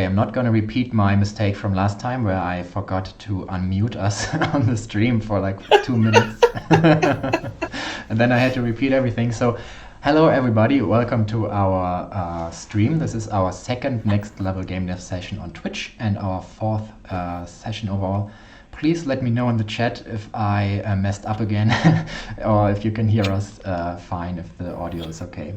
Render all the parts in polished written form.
Okay, I'm not going to repeat my mistake from last time where I forgot to unmute us on the stream for like 2 minutes. And then I had to repeat everything. So, hello everybody, welcome to our stream. This is our second Next Level Gamedev session on Twitch and our fourth session overall. Please let me know in the chat if I messed up again or if you can hear us fine, if the audio is okay.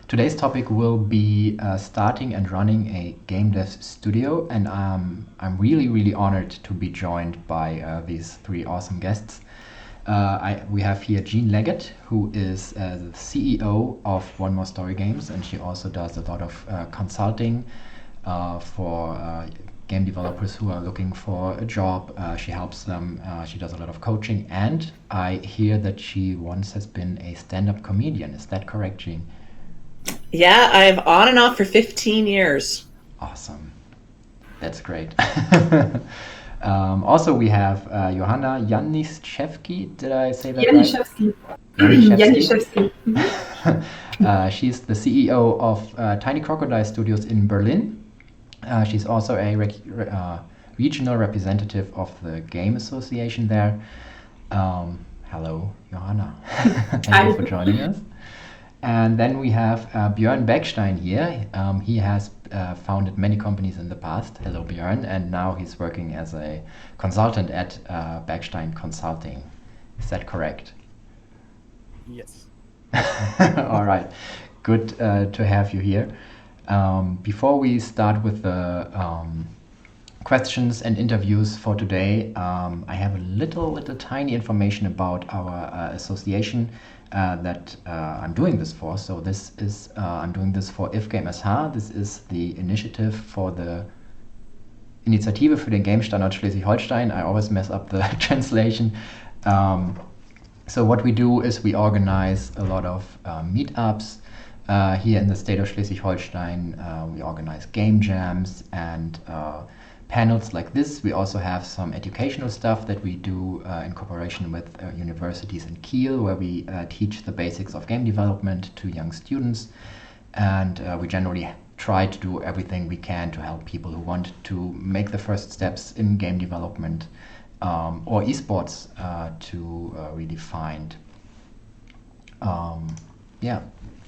Today's topic will be starting and running a game dev studio, and I'm really honored to be joined by these three awesome guests. We have here Jean Leggett, who is the CEO of One More Story Games, and she also does a lot of consulting for game developers who are looking for a job. She helps them, she does a lot of coaching, and I hear that she once has been a stand-up comedian. Is that correct, Jean? Yeah, I've on and off for 15 years. Awesome. That's great. Also, we have Johanna Janiszewski. Did I say that Janiszewski. right? Janiszewski. She's the CEO of Tiny Crocodile Studios in Berlin. She's also a regional representative of the Game Association there. Hello, Johanna. Thank you for joining us. And then we have Björn Bergstein here. He has founded many companies in the past. Hello, Björn. And now he's working as a consultant at Bergstein Consulting. Is that correct? Yes. All right. Good to have you here. Before we start with the questions and interviews for today, I have a little tiny information about our association that I'm doing this for. So this is, I'm doing this for IFGame SH. This is the initiative for the Initiative für den Game-Standort Schleswig-Holstein. I always mess up the translation. So what we do is we organize a lot of meetups here in the state of Schleswig-Holstein. We organize game jams and panels like this. We also have some educational stuff that we do in cooperation with universities in Kiel, where we teach the basics of game development to young students. And we generally try to do everything we can to help people who want to make the first steps in game development or esports to really find,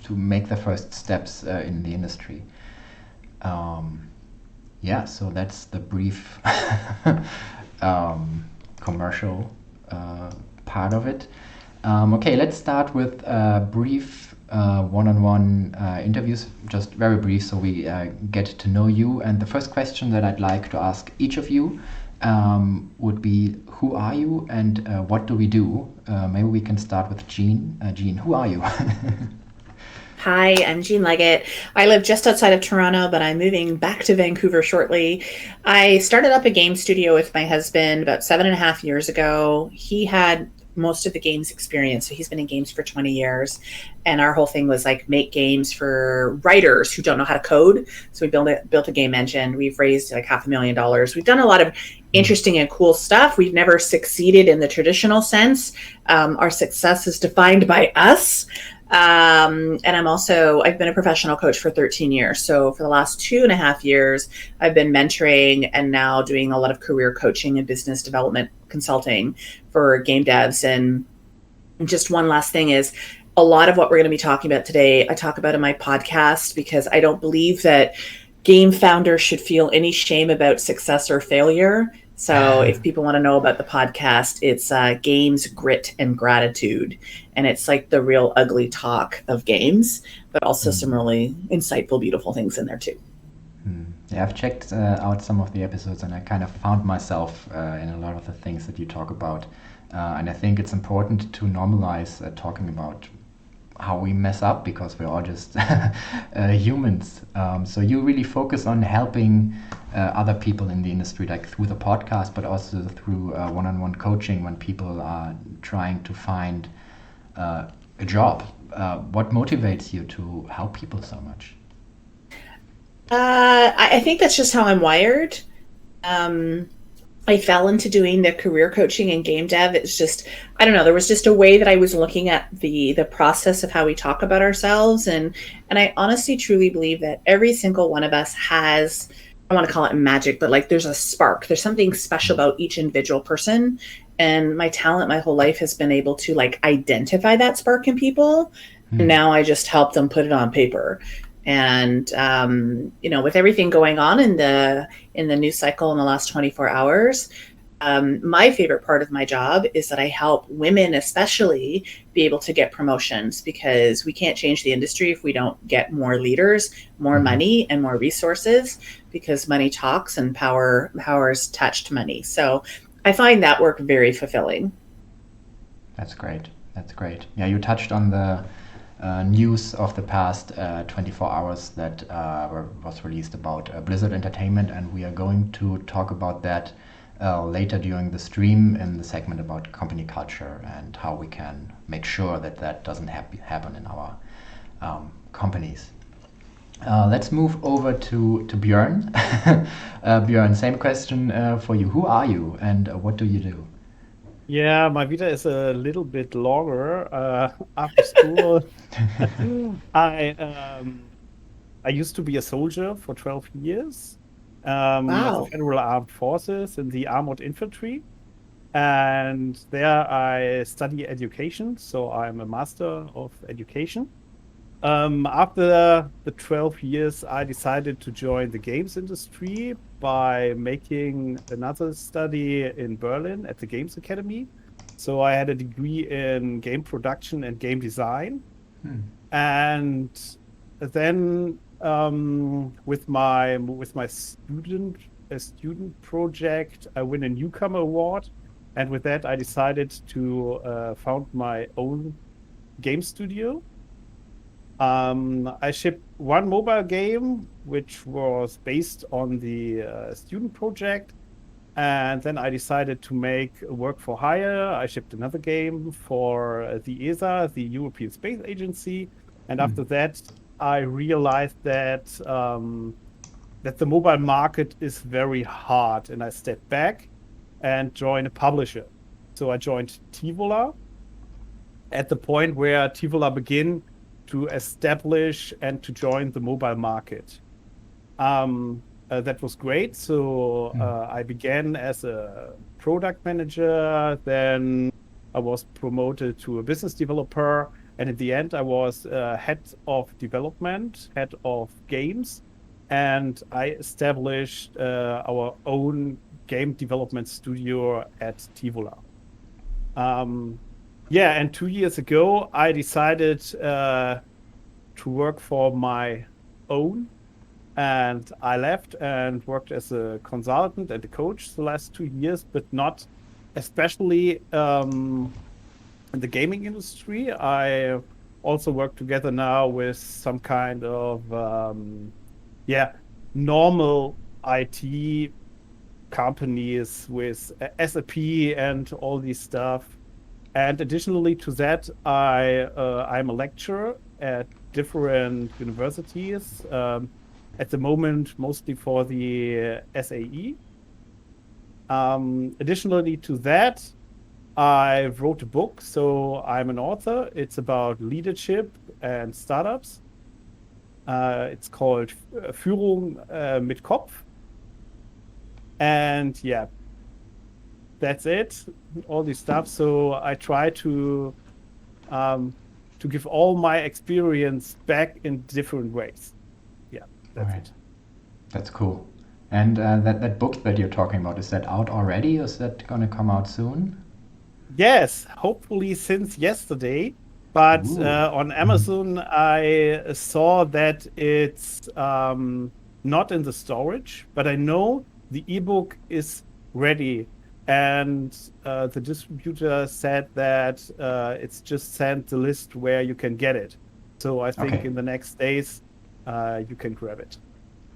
to make the first steps in the industry. So that's the brief commercial part of it. Okay, let's start with brief one-on-one interviews, just very brief, so we get to know you. And the first question that I'd like to ask each of you would be, who are you and what do we do? Maybe we can start with Jean. Jean, who are you? Hi, I'm Jean Leggett. I live just outside of Toronto, but I'm moving back to Vancouver shortly. I started up a game studio with my husband about 7.5 years ago. He had most of the games experience, so he's been in games for 20 years. And our whole thing was like make games for writers who don't know how to code. So we built a game engine. We've raised like $500,000. We've done a lot of interesting and cool stuff. We've never succeeded in the traditional sense. Our success is defined by us. And I've been a professional coach for 13 years. So for the last 2.5 years, I've been mentoring and now doing a lot of career coaching and business development consulting for game devs. And just one last thing is, a lot of what we're going to be talking about today, I talk about in my podcast, because I don't believe that game founders should feel any shame about success or failure. So if people want to know about the podcast, it's Games, Grit, and Gratitude. And it's like the real ugly talk of games, but also some really insightful, beautiful things in there too. Yeah, I've checked out some of the episodes and I kind of found myself in a lot of the things that you talk about. And I think it's important to normalize talking about how we mess up, because we're all just humans. So you really focus on helping other people in the industry, like through the podcast, but also through one-on-one coaching when people are trying to find a job. What motivates you to help people so much? I think that's just how I'm wired. I fell into doing the career coaching and game dev. It's just, I don't know, there was just a way that I was looking at the process of how we talk about ourselves. And I honestly truly believe that every single one of us has, I want to call it magic, but like there's a spark. There's something special about each individual person. And my talent my whole life has been able to like identify that spark in people. And now I just help them put it on paper. And with everything going on in the news cycle in the last 24 hours, my favorite part of my job is that I help women especially be able to get promotions, because we can't change the industry if we don't get more leaders, more money, and more resources, because money talks and power is attached to money. So I find that work very fulfilling. That's great. That's great. Yeah, you touched on the news of the past 24 hours that was released about Blizzard Entertainment, and we are going to talk about that later during the stream in the segment about company culture and how we can make sure that that doesn't happen in our companies. Let's move over to Björn. Björn, same question for you. Who are you and what do you do? Yeah, my vita is a little bit longer. After school, I used to be a soldier for 12 years as the Wow. Federal Armed Forces in the Armored Infantry. And there I study education, so I'm a master of education. After the 12 years, I decided to join the games industry by making another study in Berlin at the Games Academy. So I had a degree in game production and game design. And then with my student project, I win a newcomer award. And with that, I decided to found my own game studio. I shipped one mobile game, which was based on the student project. And then I decided to make work for hire. I shipped another game for the ESA, the European Space Agency. And after that, I realized that that the mobile market is very hard. And I stepped back and joined a publisher. So I joined Tivola at the point where Tivola began to establish and to join the mobile market. That was great. So I began as a product manager, then I was promoted to a business developer, and in the end I was head of development, head of games, and I established our own game development studio at Tivola. And 2 years ago, I decided to work for my own, and I left and worked as a consultant and a coach the last 2 years, but not especially in the gaming industry. I also work together now with some kind of normal IT companies with SAP and all these stuff. And additionally to that, I'm a lecturer at different universities, at the moment, mostly for the SAE. Additionally to that, I wrote a book, so I'm an author. It's about leadership and startups. It's called Führung mit Kopf. And yeah, that's it, all this stuff. So I try to give all my experience back in different ways. Yeah, that's it. That's cool. And that book that you're talking about, is that out already? Is that going to come out soon? Yes, hopefully since yesterday. But on Amazon, I saw that it's not in the storage, but I know the ebook is ready. And the distributor said that it's just sent the list where you can get it. So I think in the next days, you can grab it.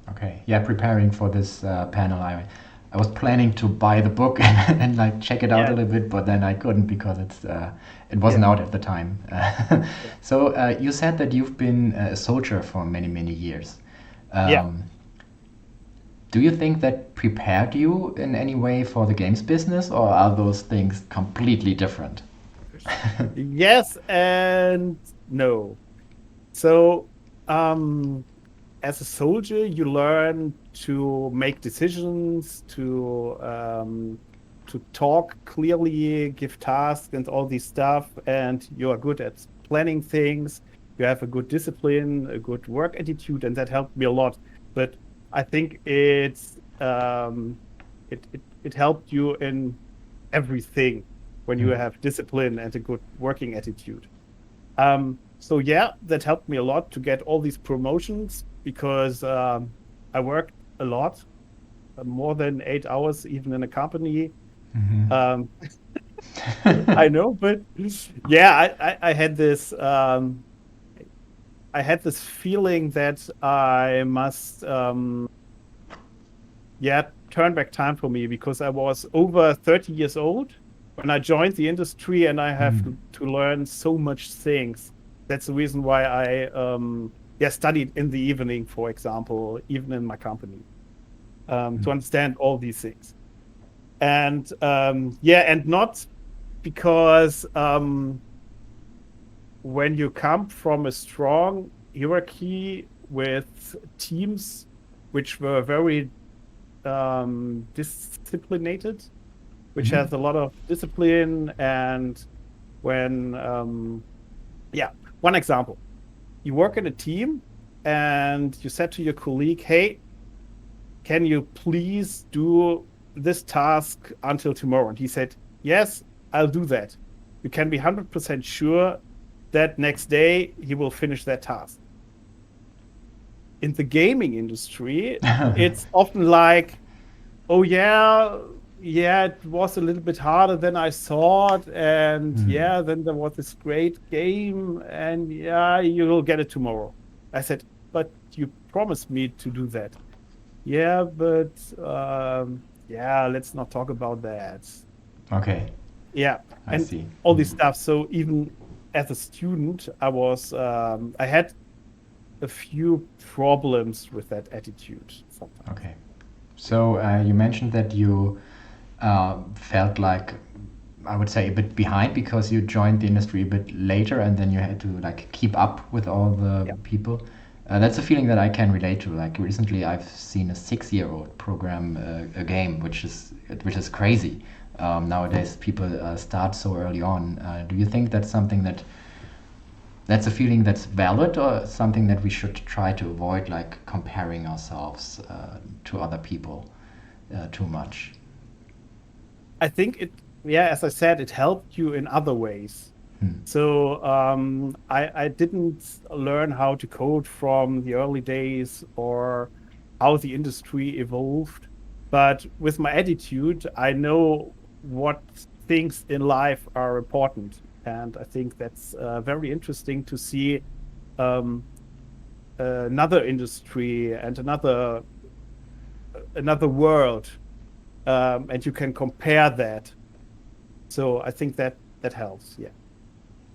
Okay. Yeah, preparing for this panel, I was planning to buy the book and like check it out a little bit, but then I couldn't because it wasn't out at the time. So you said that you've been a soldier for many, many years. Do you think that prepared you in any way for the games business, or are those things completely different? Yes and no. So, as a soldier, you learn to make decisions, to talk clearly, give tasks, and all this stuff. And you are good at planning things. You have a good discipline, a good work attitude, and that helped me a lot. But I think it helped you in everything when you have discipline and a good working attitude. So yeah, that helped me a lot to get all these promotions because I worked a lot, more than 8 hours, even in a company. Um, I know, but yeah, I had this feeling that I must turn back time for me because I was over 30 years old when I joined the industry and I have to learn so much things. That's the reason why I studied in the evening, for example, even in my company, to understand all these things. And and not because when you come from a strong hierarchy with teams which were very disciplined, which has a lot of discipline, and when one example, you work in a team and you said to your colleague, hey, can you please do this task until tomorrow? And he said, yes, I'll do that. You can be 100% sure that next day he will finish that task. In the gaming industry, it's often like, oh yeah, it was a little bit harder than I thought, and then there was this great game, and you will get it tomorrow. I said, but you promised me to do that. Yeah, but let's not talk about that. Okay. Yeah, I see. All this stuff. So even as a student, I had a few problems with that attitude sometimes. Okay. So you mentioned that you felt like, I would say, a bit behind because you joined the industry a bit later and then you had to like keep up with all the people. That's a feeling that I can relate to. Like recently I've seen a 6-year-old program a game, which is crazy. Nowadays people start so early on. Do you think that's something that's a feeling that's valid, or something that we should try to avoid, like comparing ourselves to other people too much? I think as I said, it helped you in other ways. So I didn't learn how to code from the early days or how the industry evolved. But with my attitude, I know what things in life are important. And I think that's very interesting to see another industry and another world. And you can compare that. So I think that helps. Yeah.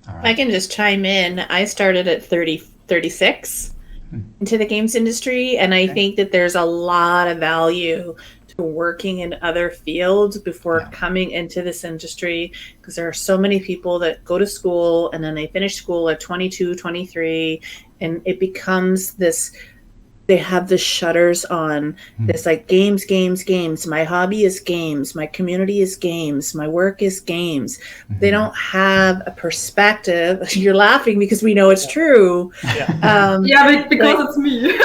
All right. I can just chime in. I started at 36 into the games industry, and I think that there's a lot of value to working in other fields before coming into this industry, because there are so many people that go to school and then they finish school at 22, 23, and it becomes this, they have the shutters on this like games. My hobby is games. My community is games. My work is games. They don't have a perspective. You're laughing because we know it's true. But because it's me.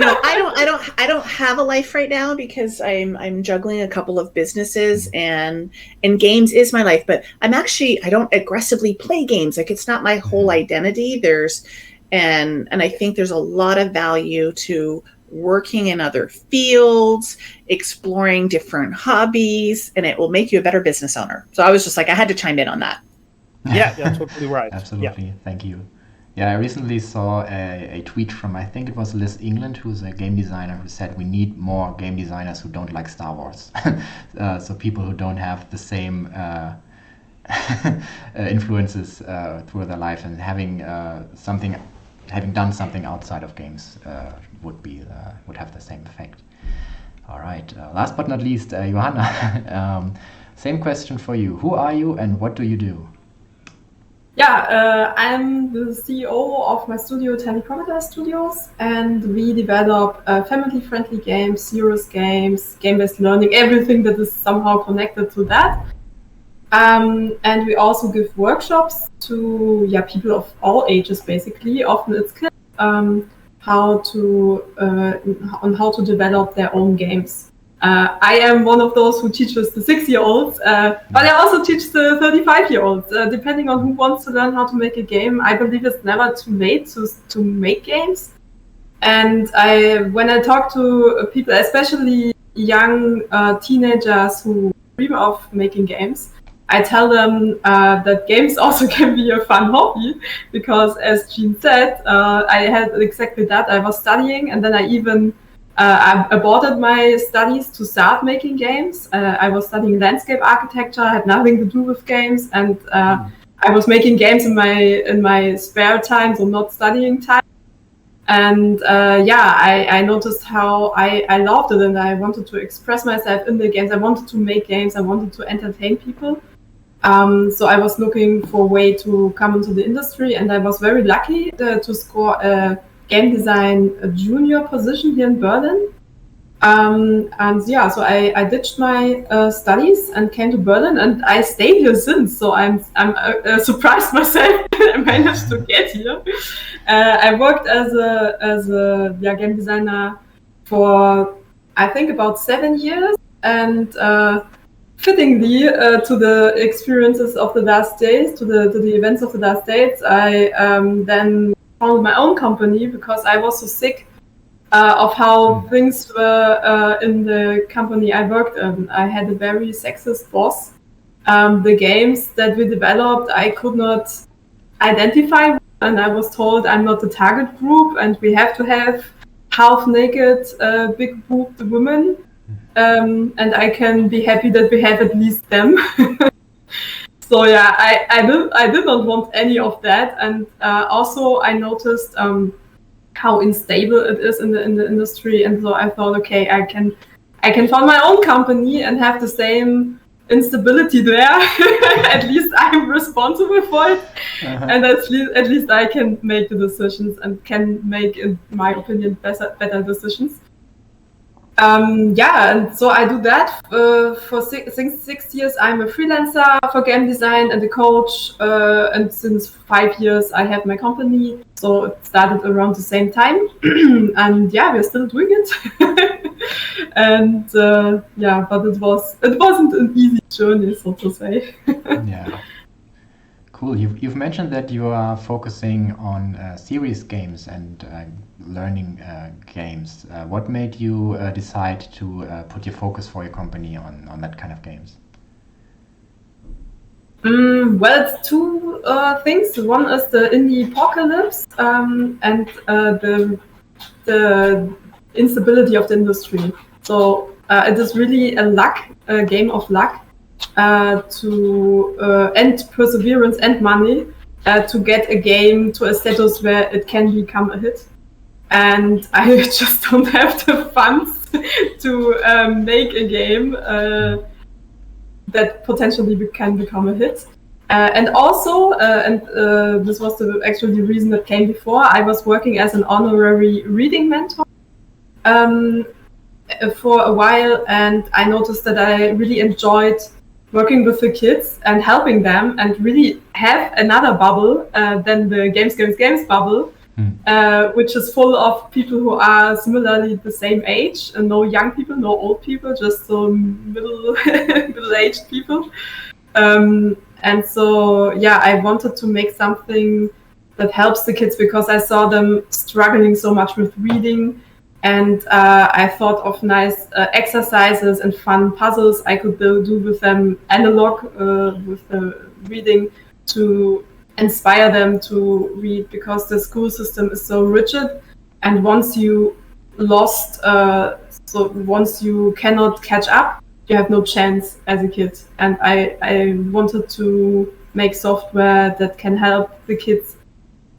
I don't have a life right now because I'm juggling a couple of businesses, and games is my life. But I don't aggressively play games. Like, it's not my whole identity. And I think there's a lot of value to working in other fields, exploring different hobbies, and it will make you a better business owner. So I was just like, I had to chime in on that. Yeah, you're totally right. Absolutely. Yeah. Thank you. Yeah, I recently saw a tweet from, I think it was Liz England, who's a game designer, who said we need more game designers who don't like Star Wars. So people who don't have the same influences through their life, and having something having done something outside of games would have the same effect. All right. Last but not least, Johanna, same question for you. Who are you and what do you do? Yeah, I'm the CEO of my studio, Tiny Crocodile Studios, and we develop family-friendly games, serious games, game-based learning, everything that is somehow connected to that. And we also give workshops to people of all ages, basically. Often it's kids, how to develop their own games. I am one of those who teaches the 6-year-olds, but I also teach the 35-year-olds, depending on who wants to learn how to make a game. I believe it's never too late to make games. And when I talk to people, especially young teenagers who dream of making games, I tell them that games also can be a fun hobby, because as Jean said, I had exactly that. I was studying, and then I even I aborted my studies to start making games. I was studying landscape architecture, had nothing to do with games, and I was making games in my spare time, so not studying time. And I noticed how I loved it, and I wanted to express myself in the games. I wanted to make games. I wanted to entertain people. So I was looking for a way to come into the industry, and I was very lucky to score a game design junior position here in Berlin. So I ditched my studies and came to Berlin, and I stayed here since. So I'm surprised myself I managed to get here. I worked as a game designer for I think about 7 years, and fittingly to the experiences of the last days, to the events of the last days, I then founded my own company because I was so sick of how things were in the company I worked in. I had a very sexist boss. The games that we developed, I could not identify, and I was told I'm not the target group, and we have to have half-naked, big-boobed women. And I can be happy that we have at least them. So yeah, I did not want any of that, and also I noticed how unstable it is in the industry, and so I thought, okay, I can found my own company and have the same instability there. At least I'm responsible for it, and at least I can make the decisions and can make, in my opinion, better decisions. And so I do that for 6 years. I'm a freelancer for game design and a coach, and since 5 years I have my company. So it started around the same time, and we're still doing it. And but it wasn't an easy journey, so to say. Yeah. Cool. You've mentioned that you are focusing on serious games and learning games. What made you decide to put your focus for your company on that kind of games? Well, it's two things. One is the indie apocalypse and the instability of the industry. So it is really a game of luck. And perseverance and money to get a game to a status where it can become a hit. And I just don't have the funds to make a game that potentially can become a hit. And also, this was actually the reason that came before, I was working as an honorary reading mentor for a while, and I noticed that I really enjoyed working with the kids and helping them, and really have another bubble than the games bubble, which is full of people who are similarly the same age, and no young people, no old people, just so middle-aged people. And so, I wanted to make something that helps the kids, because I saw them struggling so much with reading. And I thought of nice exercises and fun puzzles I could do with them analog, with the reading, to inspire them to read, because the school system is so rigid. And once you once you cannot catch up, you have no chance as a kid. And I wanted to make software that can help the kids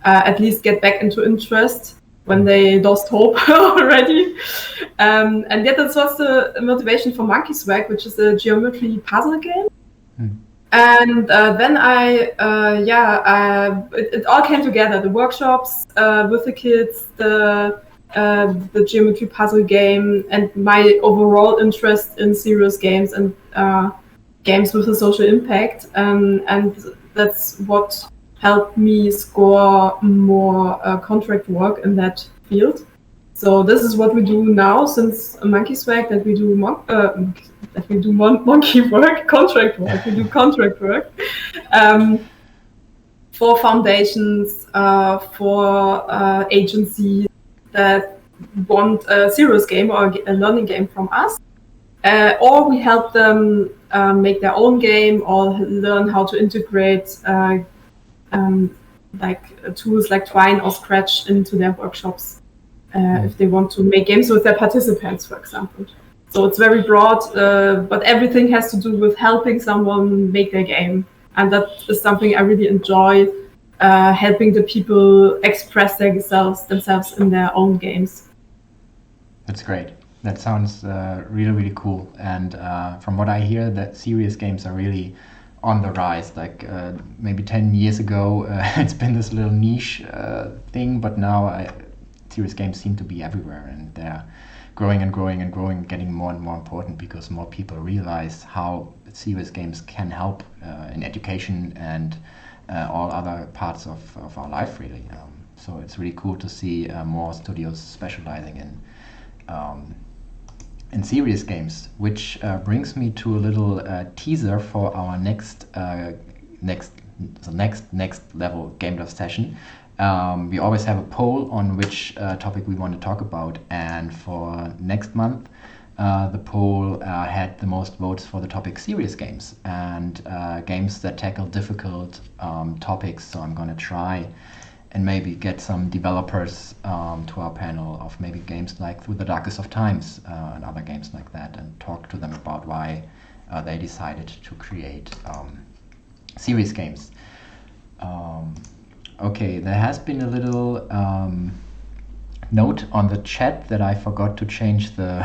at least get back into interest when they lost hope already. And yet that was the motivation for Monkey Swag, which is a geometry puzzle game. And then it all came together, the workshops with the kids, the geometry puzzle game, and my overall interest in serious games and games with a social impact. And that's what helped me score more contract work in that field. So this is what we do now since Monkey Swag, that we do monkey work, contract work. We do contract work for foundations, for agencies that want a serious game or a learning game from us. Or we help them make their own game or learn how to integrate tools like Twine or Scratch into their workshops if they want to make games with their participants, for example. So it's very broad, but everything has to do with helping someone make their game. And that is something I really enjoy, helping the people express themselves in their own games. That's great. That sounds really, really cool. And from what I hear, that serious games are really on the rise. Like maybe 10 years ago, it's been this little niche thing, but now serious games seem to be everywhere, and they're growing and growing and growing, getting more and more important because more people realize how serious games can help in education and all other parts of our life, really. So it's really cool to see more studios specializing in serious games, which brings me to a little teaser for our next level game dev session. We always have a poll on which topic we want to talk about, and for next month the poll had the most votes for the topic serious games and games that tackle difficult topics. So I'm going to try and maybe get some developers to our panel of maybe games like Through the Darkest of Times and other games like that, and talk to them about why they decided to create serious games. Okay, there has been a little note on the chat that I forgot to change the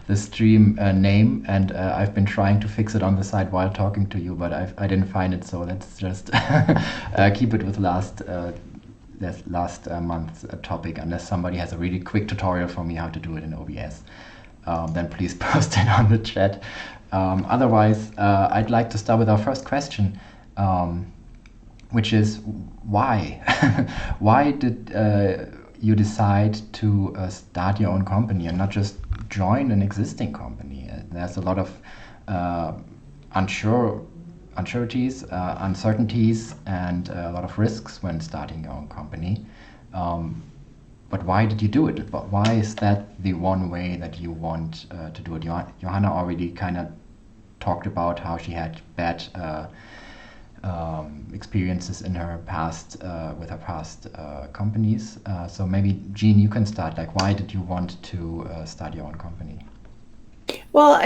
the stream name, and I've been trying to fix it on the side while talking to you, but I didn't find it, so let's just keep it with last month's topic, unless somebody has a really quick tutorial for me how to do it in OBS. Then please post it on the chat. Otherwise, I'd like to start with our first question, which is why? Why did you decide to start your own company and not just join an existing company? There's a lot of uncertainties, and a lot of risks when starting your own company. But why did you do it? Why is that the one way that you want to do it? Johanna already kind of talked about how she had bad experiences in her past with her past companies. So maybe Jean, you can start. Like, why did you want to start your own company? Well,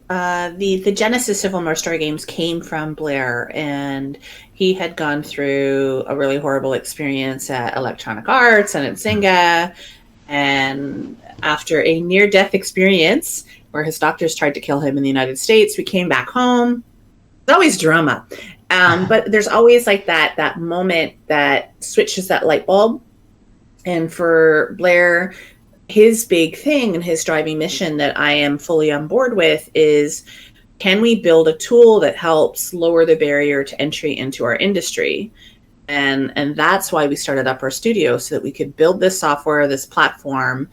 the genesis of More Story Games came from Blair, and he had gone through a really horrible experience at Electronic Arts and at Zynga, and after a near-death experience where his doctors tried to kill him in the United States, we came back home. There's always drama, but there's always like that moment that switches that light bulb. And for Blair, his big thing and his driving mission that I am fully on board with is, can we build a tool that helps lower the barrier to entry into our industry? And that's why we started up our studio, so that we could build this software, this platform.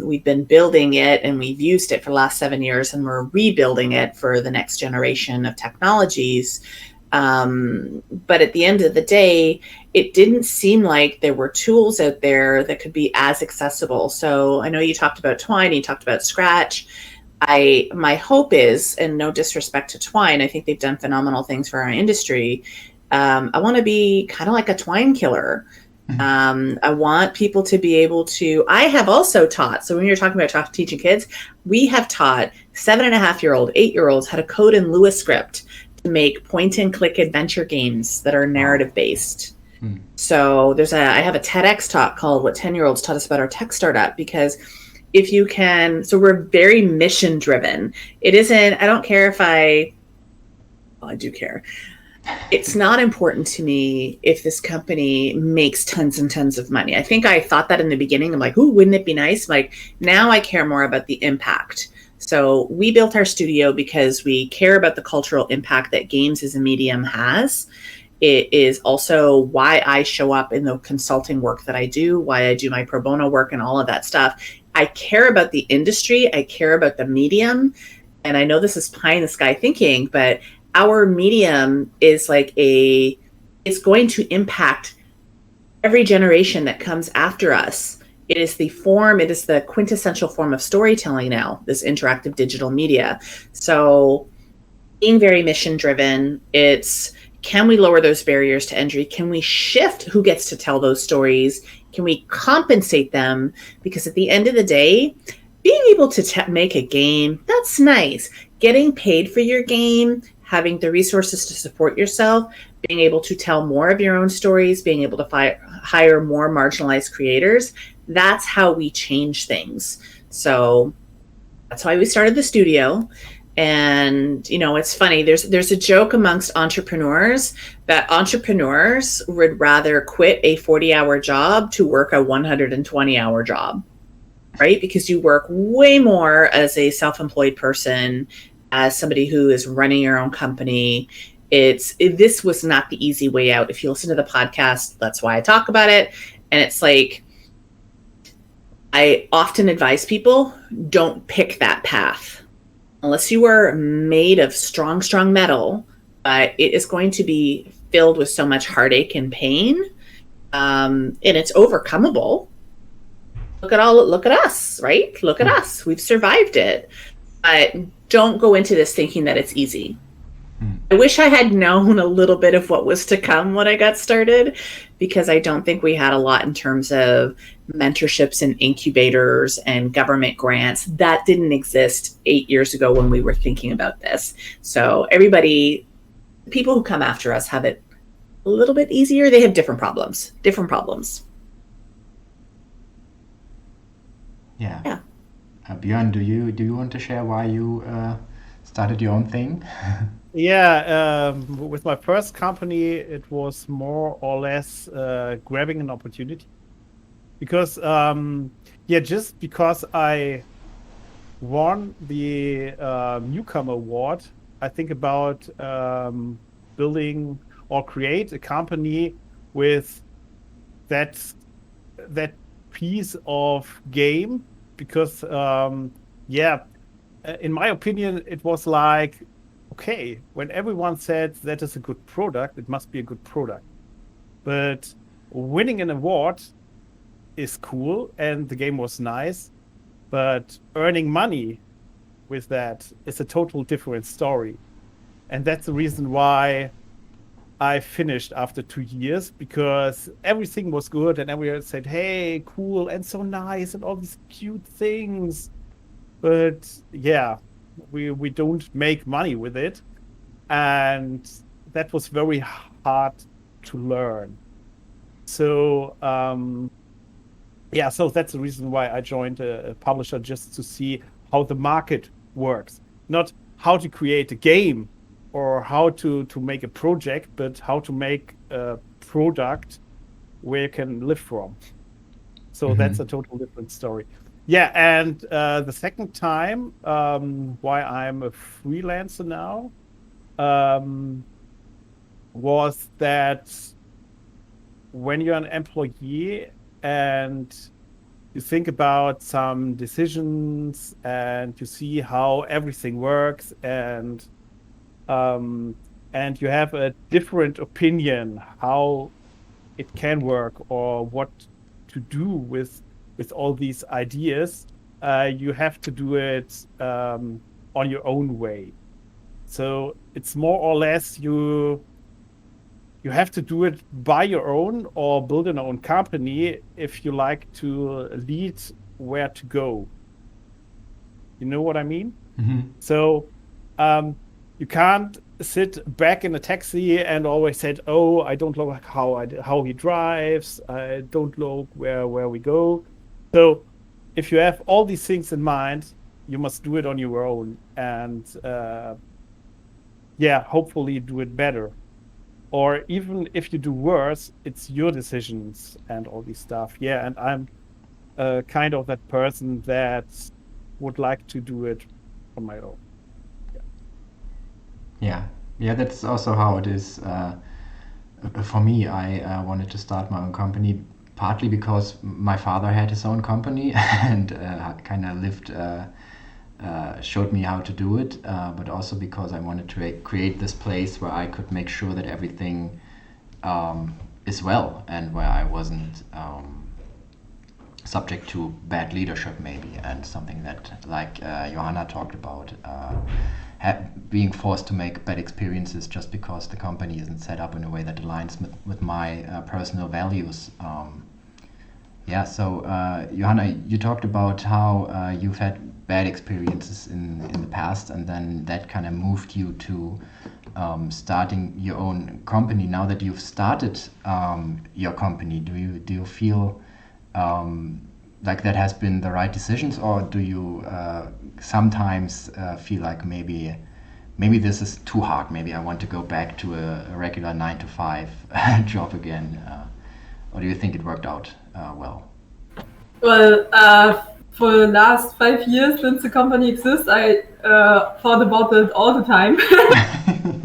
We've been building it and we've used it for the last 7 years, and we're rebuilding it for the next generation of technologies. But at the end of the day, it didn't seem like there were tools out there that could be as accessible. So I know you talked about Twine, you talked about Scratch. My hope is, and no disrespect to Twine, I think they've done phenomenal things for our industry. I want to be kind of like a Twine killer. I want people to be able to, I have also taught, so when you're talking about teaching kids, we have taught 7.5-year-old, 8-year-olds how to code in Lua script to make point and click adventure games that are narrative based. So I have a TEDx talk called What 10-Year-Olds Taught Us About Our Tech Startup, because if you can, so we're very mission driven. It isn't, I don't care if well, I do care. It's not important to me if this company makes tons and tons of money. I think I thought that in the beginning. I'm like, ooh, wouldn't it be nice? Like, now I care more about the impact. So we built our studio because we care about the cultural impact that games as a medium has. It is also why I show up in the consulting work that I do, why I do my pro bono work and all of that stuff. I care about the industry. I care about the medium. And I know this is pie in the sky thinking, but our medium is like it's going to impact every generation that comes after us. It is the quintessential form of storytelling now, this interactive digital media. So being very mission driven, can we lower those barriers to entry? Can we shift who gets to tell those stories? Can we compensate them? Because at the end of the day, being able to make a game, that's nice. Getting paid for your game, having the resources to support yourself, being able to tell more of your own stories, being able to hire more marginalized creators, that's how we change things. So that's why we started the studio. And, it's funny, there's a joke amongst entrepreneurs that entrepreneurs would rather quit a 40-hour job to work a 120-hour job, right? Because you work way more as a self-employed person, as somebody who is running your own company. This was not the easy way out. If you listen to the podcast, that's why I talk about it. And it's like, I often advise people, don't pick that path. Unless you are made of strong, strong metal, but it is going to be filled with so much heartache and pain, and it's overcomable. Look at us, right? Look at us. We've survived it. But don't go into this thinking that it's easy. I wish I had known a little bit of what was to come when I got started, because I don't think we had a lot in terms of mentorships and incubators and government grants. That didn't exist 8 years ago when we were thinking about this. So people who come after us have it a little bit easier. They have different problems. Yeah. Björn, do you want to share why you started your own thing? Yeah, with my first company, it was more or less grabbing an opportunity. Because, just because I won the Newcomer Award, I think about building or create a company with that piece of game. Because, in my opinion, it was like, okay, when everyone said that is a good product, it must be a good product. But winning an award is cool, and the game was nice, but earning money with that is a total different story. And that's the reason why I finished after 2 years, because everything was good and everyone said, hey, cool and so nice and all these cute things. But yeah, we don't make money with it. And that was very hard to learn. So, so that's the reason why I joined a publisher, just to see how the market works. Not how to create a game or how to make a project, but how to make a product where you can live from. So that's a total different story. Yeah, and the second time why I'm a freelancer now was that when you're an employee and you think about some decisions and you see how everything works, and you have a different opinion how it can work or what to do with all these ideas, you have to do it on your own way. So it's more or less you have to do it by your own or build your own company if you like to lead where to go. You know what I mean? So you can't sit back in a taxi and always said, "Oh, I don't like how he drives. I don't like where we go." So, if you have all these things in mind, you must do it on your own, and hopefully do it better. Or even if you do worse, it's your decisions and all this stuff. Yeah, and I'm kind of that person that would like to do it on my own. Yeah, that's also how it is. For me, I wanted to start my own company partly because my father had his own company and kind of showed me how to do it, but also because I wanted to create this place where I could make sure that everything is well and where I wasn't subject to bad leadership maybe, and something that like Johanna talked about, being forced to make bad experiences just because the company isn't set up in a way that aligns with my personal values. So Johanna, you talked about how you've had bad experiences in the past, and then that kind of moved you to starting your own company. Now that you've started your company, do you feel like that has been the right decisions, or do you sometimes feel like maybe this is too hard, maybe I want to go back to a regular 9-to-5 job again, or do you think it worked out well? Well, for the last 5 years since the company exists, I thought about it all the time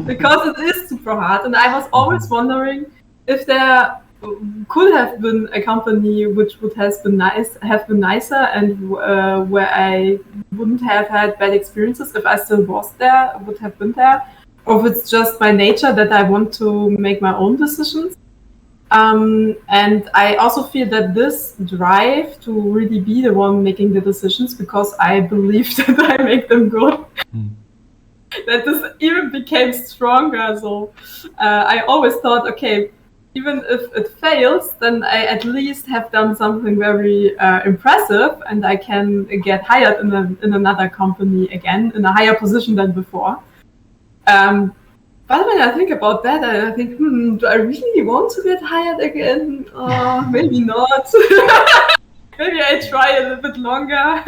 because it is super hard, and I was always wondering if there could have been a company which would have been nicer, and where I wouldn't have had bad experiences if I still would have been there, or if it's just by nature that I want to make my own decisions. And I also feel that this drive to really be the one making the decisions, because I believe that I make them good, that this even became stronger. So I always thought, okay, even if it fails, then I at least have done something very impressive, and I can get hired in another company again, in a higher position than before. But when I think about that, I think, do I really want to get hired again? Maybe not. Maybe I try a little bit longer.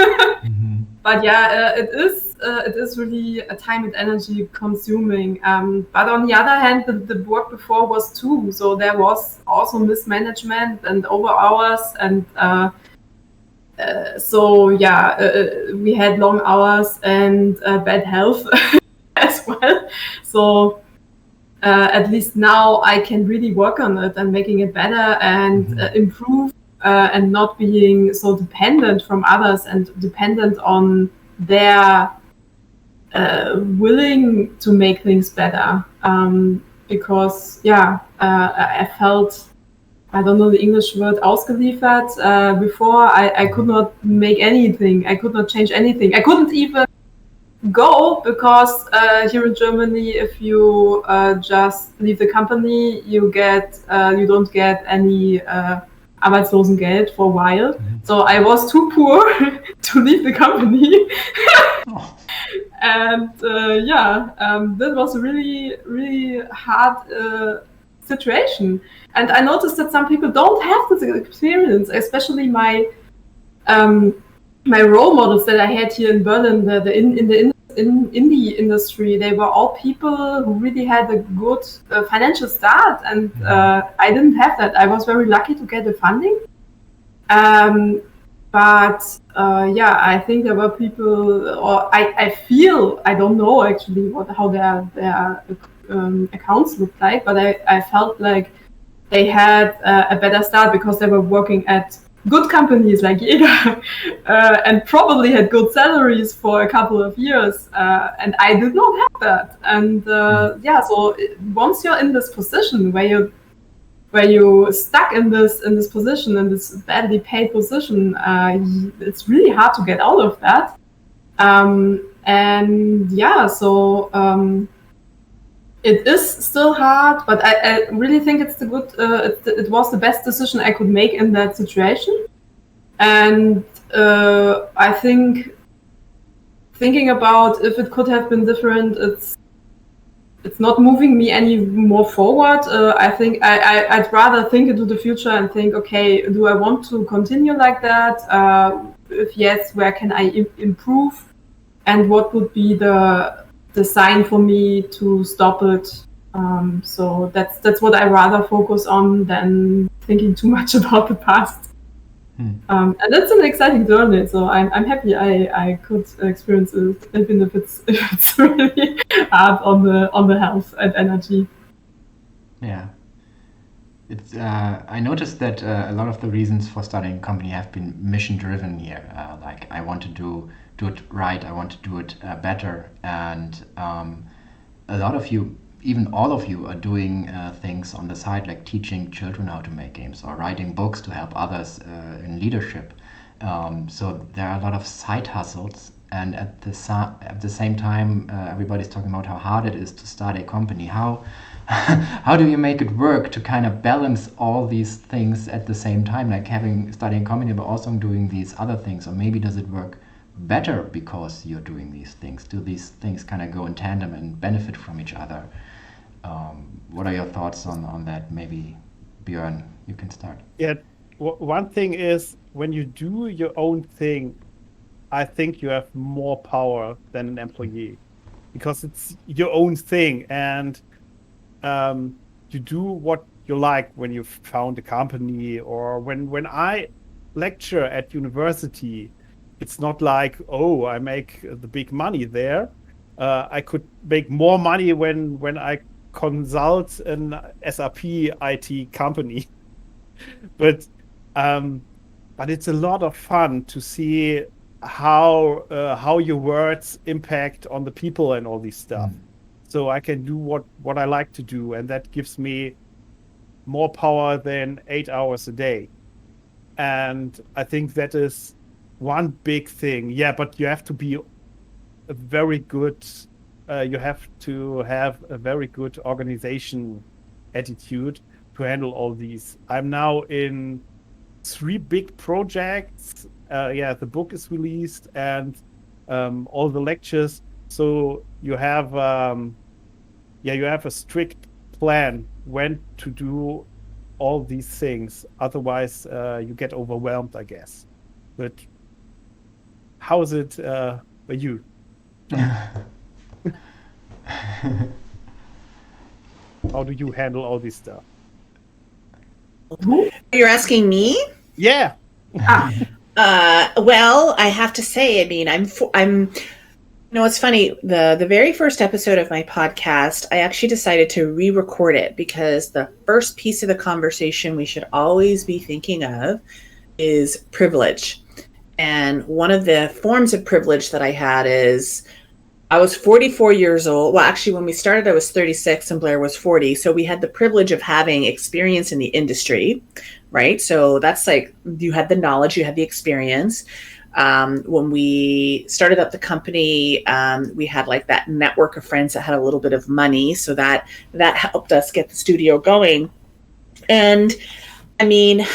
But yeah, it is really a time and energy consuming. But on the other hand, the work before was too. So there was also mismanagement and over hours, and we had long hours and bad health as well. So at least now I can really work on it and making it better and improve, and not being so dependent from others and dependent on their willing to make things better. Because I felt, I don't know the English word, ausgeliefert. Before I could not make anything. I could not change anything. I couldn't even go, because here in Germany, if you just leave the company, you don't get any Arbeitslosengeld for a while. So I was too poor to leave the company. And that was a really, really hard situation. And I noticed that some people don't have this experience, especially my role models that I had here in Berlin, in the indie industry. They were all people who really had a good financial start, and I didn't have that. I was very lucky to get the funding. I think there were people, or I feel, I don't know actually how their accounts looked like, but I felt like they had a better start because they were working at good companies like Jäger, and probably had good salaries for a couple of years, and I did not have that. And so once you're in this position where you stuck in this position, in this badly paid position, it's really hard to get out of that. It is still hard, but I really think it's it was the best decision I could make in that situation. And I think thinking about if it could have been different, it's not moving me any more forward. I think I'd rather think into the future and think, okay, do I want to continue like that? If yes, where can I improve? And what would be the sign for me to stop it? So that's what I rather focus on than thinking too much about the past. And that's an exciting journey. So I'm happy I could experience it, even if it's really hard on the health and energy. Yeah. It's I noticed that a lot of the reasons for starting a company have been mission driven here. Like I want to do it right. I want to do it better. And a lot of you, even all of you, are doing things on the side, like teaching children how to make games or writing books to help others in leadership. So there are a lot of side hustles. And at the same time, everybody's talking about how hard it is to start a company. How do you make it work to kind of balance all these things at the same time, like starting a company but also doing these other things? Or maybe does it work better because you're doing these things? Do these things kind of go in tandem and benefit from each other? What are your thoughts on that? Maybe Björn, you can start. Yeah, one thing is when you do your own thing, I think you have more power than an employee because it's your own thing, and you do what you like when you found a company. Or when I lecture at university, it's not like, oh, I make the big money there. I could make more money when I consult an SAP IT company. But it's a lot of fun to see how your words impact on the people and all this stuff. So I can do what I like to do, and that gives me more power than 8 hours a day. And I think that is one big thing. Yeah, but you have to be a very good, you have to have a very good organization attitude to handle all these. I'm now in 3 big projects. The book is released and all the lectures. So you have a strict plan when to do all these things. Otherwise, you get overwhelmed, I guess. But how is it for you? How do you handle all this stuff? You're asking me? Yeah. Well, I have to say, I mean, I'm. You know, it's funny. The very first episode of my podcast, I actually decided to re-record it because the first piece of the conversation we should always be thinking of is privilege. And one of the forms of privilege that I had is I was 44 years old. Well, actually, when we started, I was 36 and Blair was 40. So we had the privilege of having experience in the industry, right? So that's like you had the knowledge, you had the experience. When we started up the company, we had like that network of friends that had a little bit of money. So that helped us get the studio going. And I mean,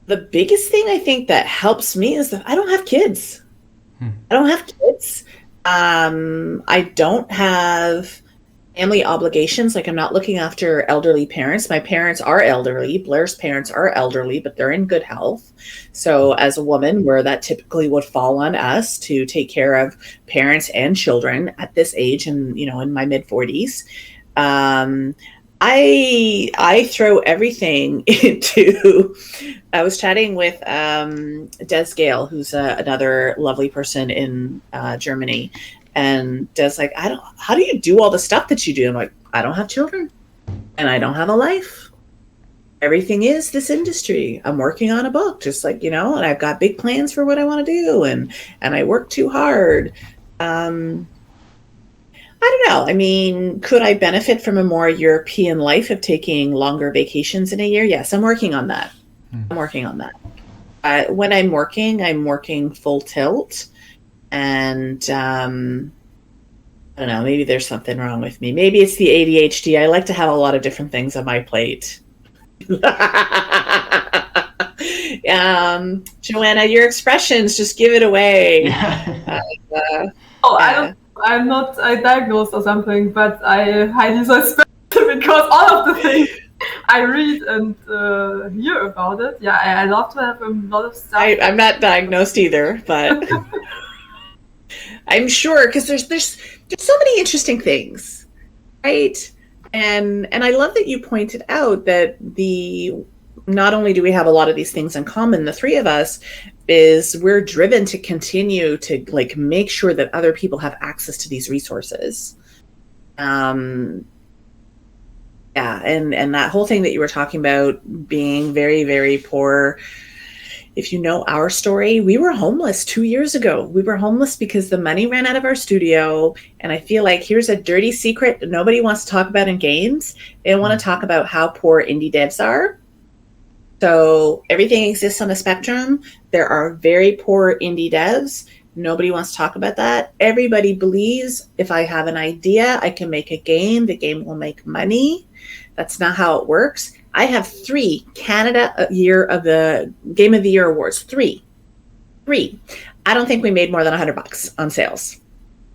the biggest thing I think that helps me is that I don't have kids. I don't have kids. I don't have family obligations. Like I'm not looking after elderly parents. My parents are elderly. Blair's parents are elderly, but they're in good health. So as a woman, where that typically would fall on us to take care of parents and children at this age and, you know, in my mid 40s, I throw everything into. I was chatting with Des Gale, who's another lovely person in Germany, and Des like, how do you do all the stuff that you do? I'm like, I don't have children, and I don't have a life. Everything is this industry. I'm working on a book, just like, you know, and I've got big plans for what I want to do, and I work too hard. I don't know. I mean, could I benefit from a more European life of taking longer vacations in a year? Yes, I'm working on that. I'm working on that. When I'm working full tilt. And I don't know, maybe there's something wrong with me. Maybe it's the ADHD. I like to have a lot of different things on my plate. Johanna, your expressions, just give it away. I'm not diagnosed or something, but I highly suspect because all of the things I read and hear about it. Yeah, I love to have a lot of stuff. I'm not diagnosed either, but I'm sure because there's so many interesting things, right? And I love that you pointed out that not only do we have a lot of these things in common, the three of us, is we're driven to continue to like make sure that other people have access to these resources. Yeah, and that whole thing that you were talking about being very, very poor. If you know our story, we were homeless 2 years ago. We were homeless because the money ran out of our studio. And I feel like here's a dirty secret that nobody wants to talk about in games. They don't want to talk about how poor indie devs are. So everything exists on a spectrum. There are very poor indie devs. Nobody wants to talk about that. Everybody believes if I have an idea, I can make a game. The game will make money. That's not how it works. I have 3 Canada Year of the Game of the Year awards. 3. I don't think we made more than $100 on sales,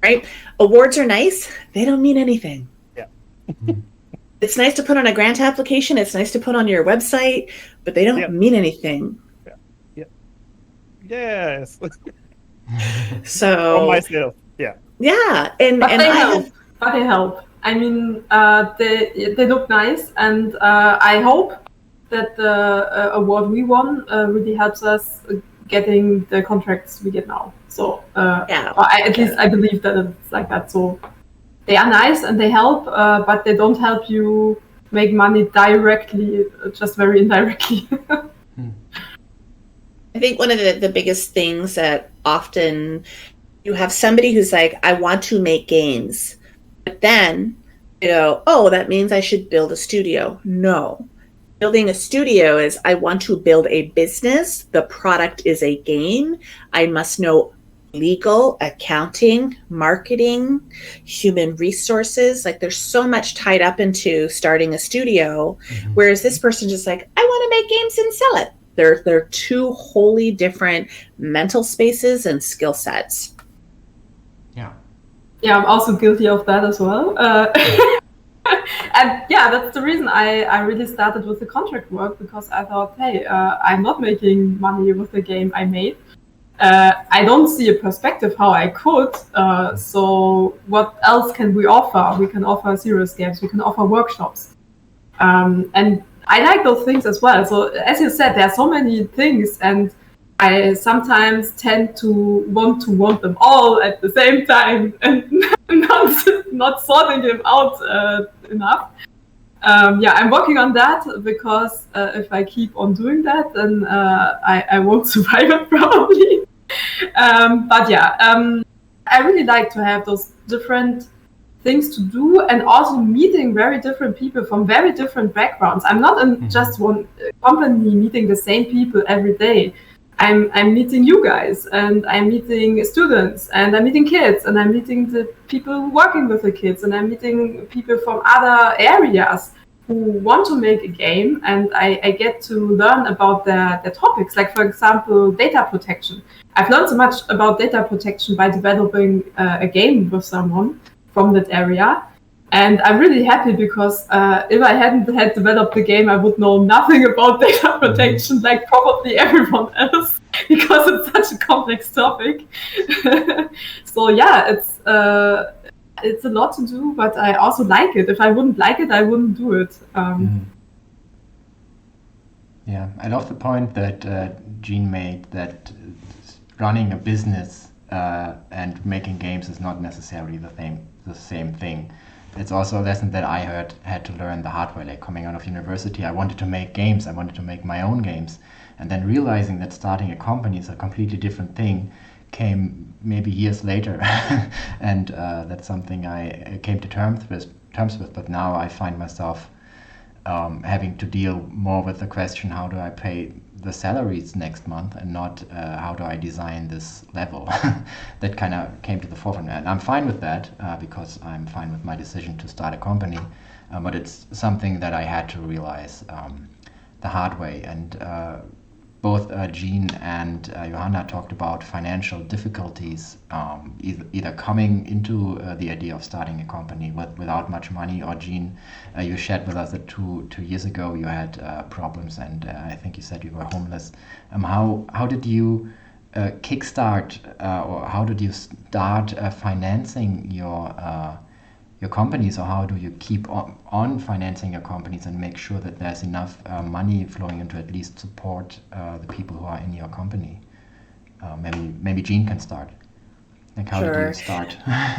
right? Awards are nice. They don't mean anything. Yeah. It's nice to put on a grant application. It's nice to put on your website, but they don't mean anything. Yeah. Yes. So. For myself. Yeah. Yeah, but they help. I mean, they look nice, and I hope that the award we won really helps us getting the contracts we get now. So, at least I believe that it's like that. So, they are nice and they help, but they don't help you make money directly, just very indirectly. I think one of the biggest things that often you have somebody who's like, I want to make games. But then, that means I should build a studio. No. Building a studio is I want to build a business. The product is a game. I must know legal, accounting, marketing, human resources. Like there's so much tied up into starting a studio. Mm-hmm. Whereas this person just like, I want to make games and sell it. They're 2 wholly different mental spaces and skill sets. Yeah, I'm also guilty of that as well. And that's the reason I really started with the contract work, because I thought, hey, I'm not making money with the game I made. I don't see a perspective how I could. So what else can we offer? We can offer serious games. We can offer workshops. And I like those things as well. So as you said, there are so many things, and I sometimes tend to want them all at the same time and not sorting them out enough. I'm working on that, because if I keep on doing that, then I won't survive it probably. I really like to have those different things to do, and also meeting very different people from very different backgrounds. I'm not in just one company meeting the same people every day. I'm meeting you guys, and I'm meeting students, and I'm meeting kids, and I'm meeting the people working with the kids, and I'm meeting people from other areas who want to make a game, and I get to learn about their topics. Like, for example, data protection. I've learned so much about data protection by developing a game with someone from that area. And I'm really happy, because if I hadn't had developed the game, I would know nothing about data protection, like probably everyone else, because it's such a complex topic. So it's a lot to do, but I also like it. If I wouldn't like it, I wouldn't do it. Yeah, I love the point that Jean made, that running a business and making games is not necessarily the same thing. It's also a lesson that I had to learn the hard way. Like, coming out of university, I wanted to make games. I wanted to make my own games. And then realizing that starting a company is a completely different thing came maybe years later. And that's something I came to terms with. But now I find myself having to deal more with the question, how do I pay the salaries next month, and not how do I design this level. That kind of came to the forefront, and I'm fine with that, because I'm fine with my decision to start a company, but it's something that I had to realize the hard way. And both Jean and Johanna talked about financial difficulties, either coming into the idea of starting a company without much money, or Jean, you shared with us that two years ago you had problems, and I think you said you were homeless. How did you kickstart, or how did you start financing your companies, or how do you keep on financing your companies and make sure that there's enough money flowing into at least support the people who are in your company? Maybe Jean can start. Like, how did you start?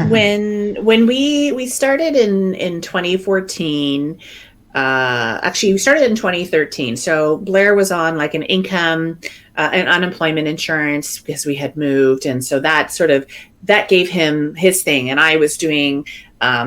when we started in 2014, actually we started in 2013. So Blair was on like an income and unemployment insurance because we had moved, and so that gave him his thing, and I was doing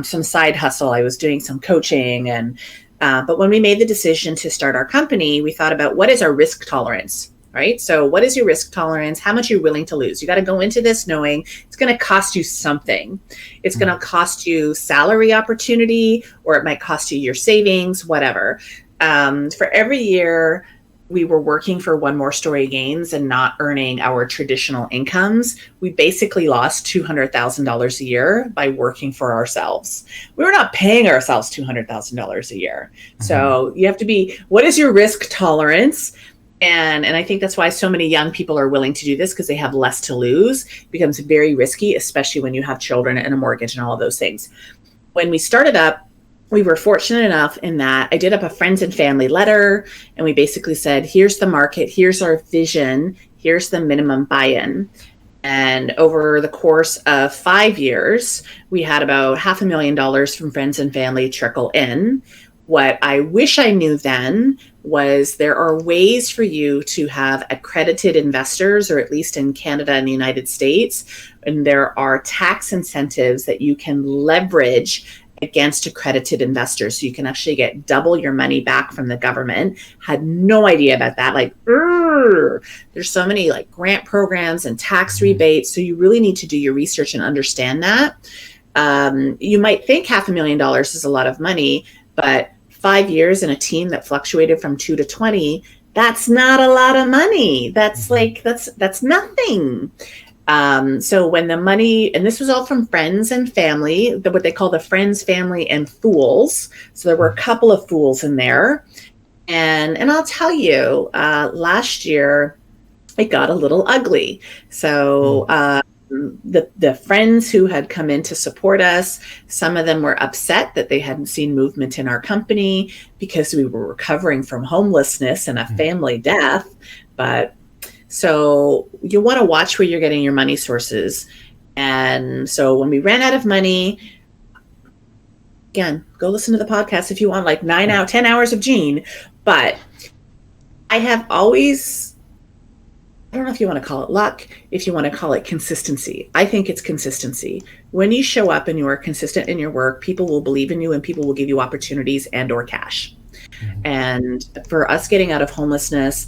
some side hustle. I was doing some coaching, and but when we made the decision to start our company, we thought about what is our risk tolerance, right? So what is your risk tolerance? How much are you willing to lose? You got to go into this knowing it's going to cost you something. It's going to cost you salary opportunity, or it might cost you your savings, whatever. For every year we were working for One More Story Games and not earning our traditional incomes, we basically lost $200,000 a year by working for ourselves. We were not paying ourselves $200,000 a year. Mm-hmm. So you have to be, what is your risk tolerance? And I think that's why so many young people are willing to do this, because they have less to lose. It becomes very risky, especially when you have children and a mortgage and all of those things. When we started up, we were fortunate enough in that I did up a friends and family letter, and we basically said, here's the market, here's our vision, here's the minimum buy-in. And over the course of 5 years, we had about $500,000 from friends and family trickle in. What I wish I knew then was there are ways for you to have accredited investors, or at least in Canada and the United States, and there are tax incentives that you can leverage against accredited investors. So you can actually get double your money back from the government. Had no idea about that. Like, there's so many like grant programs and tax rebates. So you really need to do your research and understand that. You might think $500,000 is a lot of money, but 5 years in a team that fluctuated from 2 to 20, that's not a lot of money. That's like, that's nothing. So when the money, and this was all from friends and family, what they call the friends, family, and fools. So there were a couple of fools in there. And I'll tell you, last year it got a little ugly. So, the friends who had come in to support us, some of them were upset that they hadn't seen movement in our company because we were recovering from homelessness and a family death. But so you want to watch where you're getting your money sources. And so when we ran out of money, again, go listen to the podcast if you want, like 10 hours of Jean. But I have always, I don't know if you want to call it luck, if you want to call it consistency. I think it's consistency. When you show up and you are consistent in your work, people will believe in you and people will give you opportunities and or cash. And for us getting out of homelessness,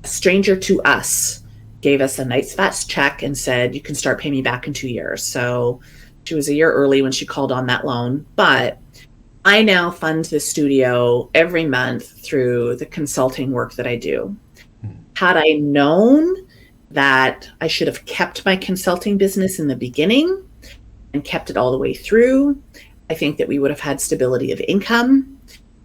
a stranger to us gave us a nice fat check and said, you can start paying me back in 2 years. So she was a year early when she called on that loan. But I now fund the studio every month through the consulting work that I do. Had I known that I should have kept my consulting business in the beginning and kept it all the way through, I think that we would have had stability of income.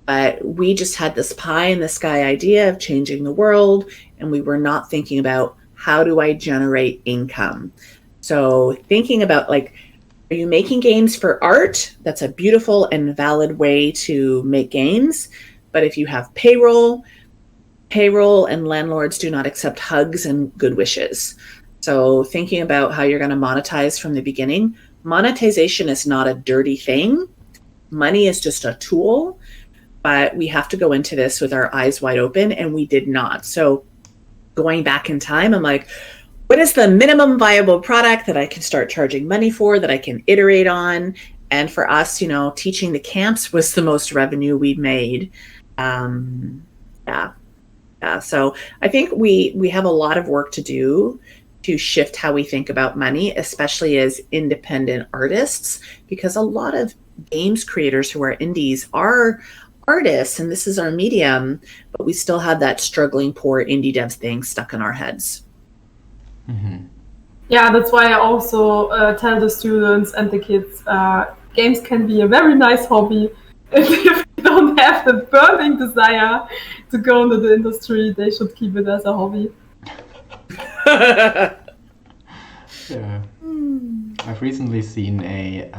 But we just had this pie in the sky idea of changing the world, and we were not thinking about how do I generate income. So thinking about like, are you making games for art? That's a beautiful and valid way to make games. But if you have payroll and landlords do not accept hugs and good wishes. So thinking about how you're going to monetize from the beginning. Monetization is not a dirty thing. Money is just a tool. But we have to go into this with our eyes wide open, and we did not. So going back in time, I'm like, what is the minimum viable product that I can start charging money for, that I can iterate on? And for us, teaching the camps was the most revenue we'd made. So I think we have a lot of work to do to shift how we think about money, especially as independent artists, because a lot of games creators who are indies are artists and this is our medium, but we still have that struggling poor indie dev thing stuck in our heads. Mm-hmm. Yeah, that's why I also tell the students and the kids, games can be a very nice hobby. If they don't have the burning desire to go into the industry, they should keep it as a hobby. Yeah. I've recently seen a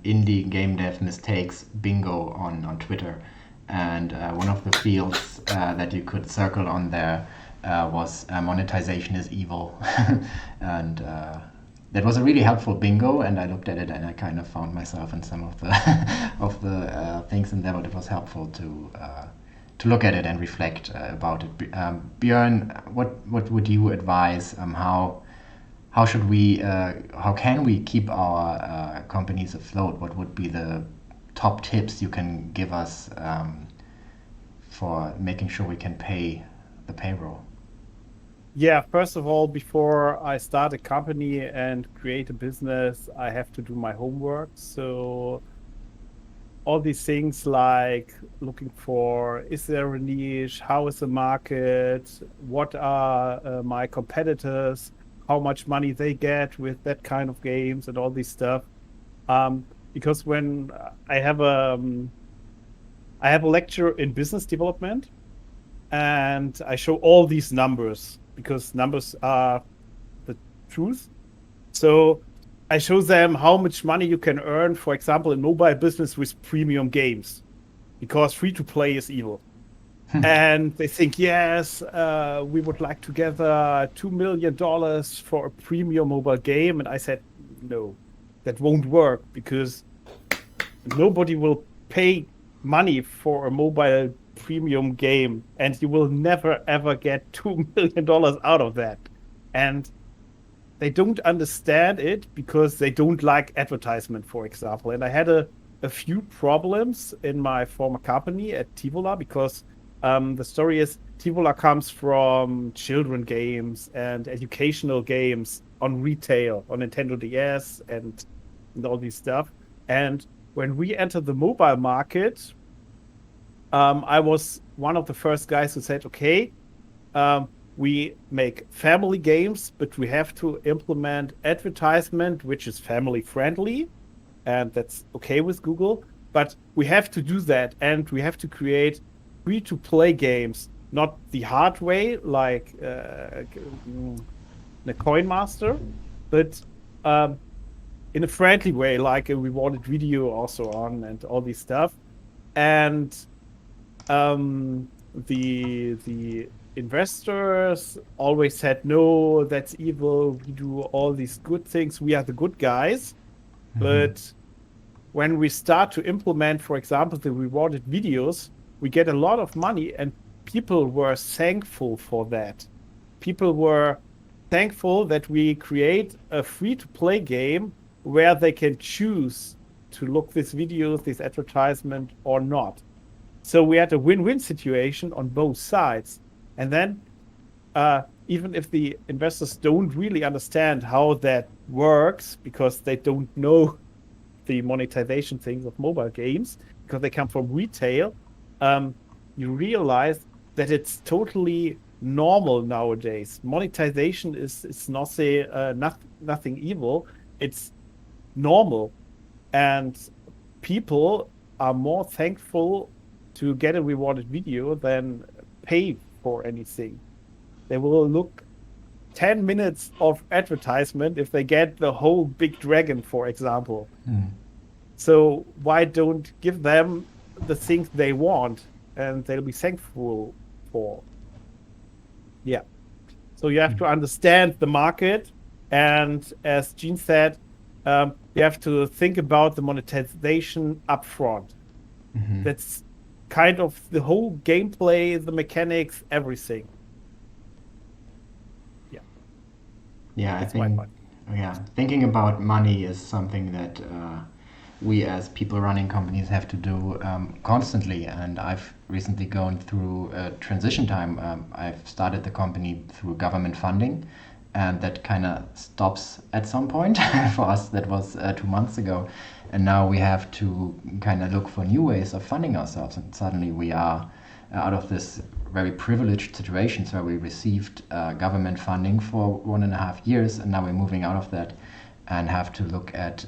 indie game dev mistakes bingo on Twitter, and one of the fields that you could circle on there was monetization is evil, and that was a really helpful bingo. And I looked at it and I kind of found myself in some of the of the things in there, but it was helpful to look at it and reflect about it. Björn, what would you advise? How should we? How can we keep our companies afloat? What would be the top tips you can give us for making sure we can pay the payroll? Yeah, first of all, before I start a company and create a business, I have to do my homework. So all these things like looking for, is there a niche? How is the market? What are my competitors? How much money they get with that kind of games and all this stuff. Because when I have a lecture in business development and I show all these numbers because numbers are the truth. So I show them how much money you can earn, for example, in mobile business with premium games, because free to play is evil. And they think, yes, we would like to gather $2 million for a premium mobile game. And I said, no, that won't work because nobody will pay money for a mobile premium game. And you will never, ever get $2 million out of that. And they don't understand it because they don't like advertisement, for example. And I had a few problems in my former company at Tivola because the story is Tivola comes from children games and educational games on retail, on Nintendo DS and all this stuff. And when we entered the mobile market, I was one of the first guys who said, okay, we make family games, but we have to implement advertisement, which is family friendly. And that's okay with Google. But we have to do that. And we have to create free-to-play games, not the hard way, like the Coin Master, but in a friendly way, like a rewarded video also on and all this stuff. And the investors always said, no, that's evil. We do all these good things. We are the good guys. Mm-hmm. But when we start to implement, for example, the rewarded videos, we get a lot of money, and people were thankful for that. People were thankful that we create a free-to-play game where they can choose to look these videos, this advertisement, or not. So we had a win-win situation on both sides. And then, even if the investors don't really understand how that works, because they don't know the monetization things of mobile games, because they come from retail, you realize that it's totally normal nowadays. Monetization is nothing evil. It's normal. And people are more thankful to get a rewarded video than pay for anything. They will look 10 minutes of advertisement if they get the whole big dragon, for example. So why don't give them the things they want and they'll be thankful for? Yeah. So you have to understand the market, and as Jean said, you have to think about the monetization upfront. Mm-hmm. That's kind of the whole gameplay, the mechanics, everything. Yeah. Yeah, I think. Yeah, thinking about money is something that we as people running companies have to do constantly. And I've recently gone through a transition time. I've started the company through government funding, and that kind of stops at some point. For us, that was 2 months ago, and now we have to kind of look for new ways of funding ourselves, and suddenly we are out of this very privileged situations where we received government funding for 1.5 years, and now we're moving out of that and have to look at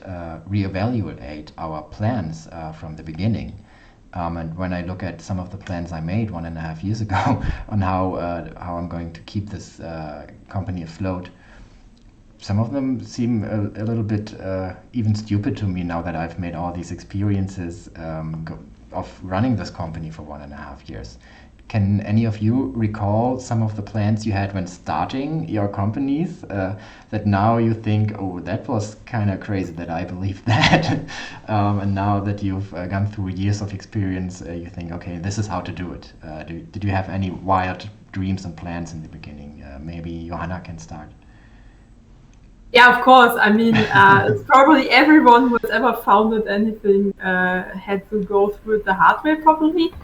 reevaluate our plans from the beginning. And when I look at some of the plans I made 1.5 years ago on how I'm going to keep this company afloat, some of them seem a little bit even stupid to me now that I've made all these experiences of running this company for 1.5 years. Can any of you recall some of the plans you had when starting your companies that now you think, oh, that was kind of crazy that I believed that? And now that you've gone through years of experience, you think, okay, this is how to do it. Did you have any wild dreams and plans in the beginning? Maybe Johanna can start. Yeah, of course. I mean, it's probably everyone who has ever founded anything had to go through it the hard way, probably.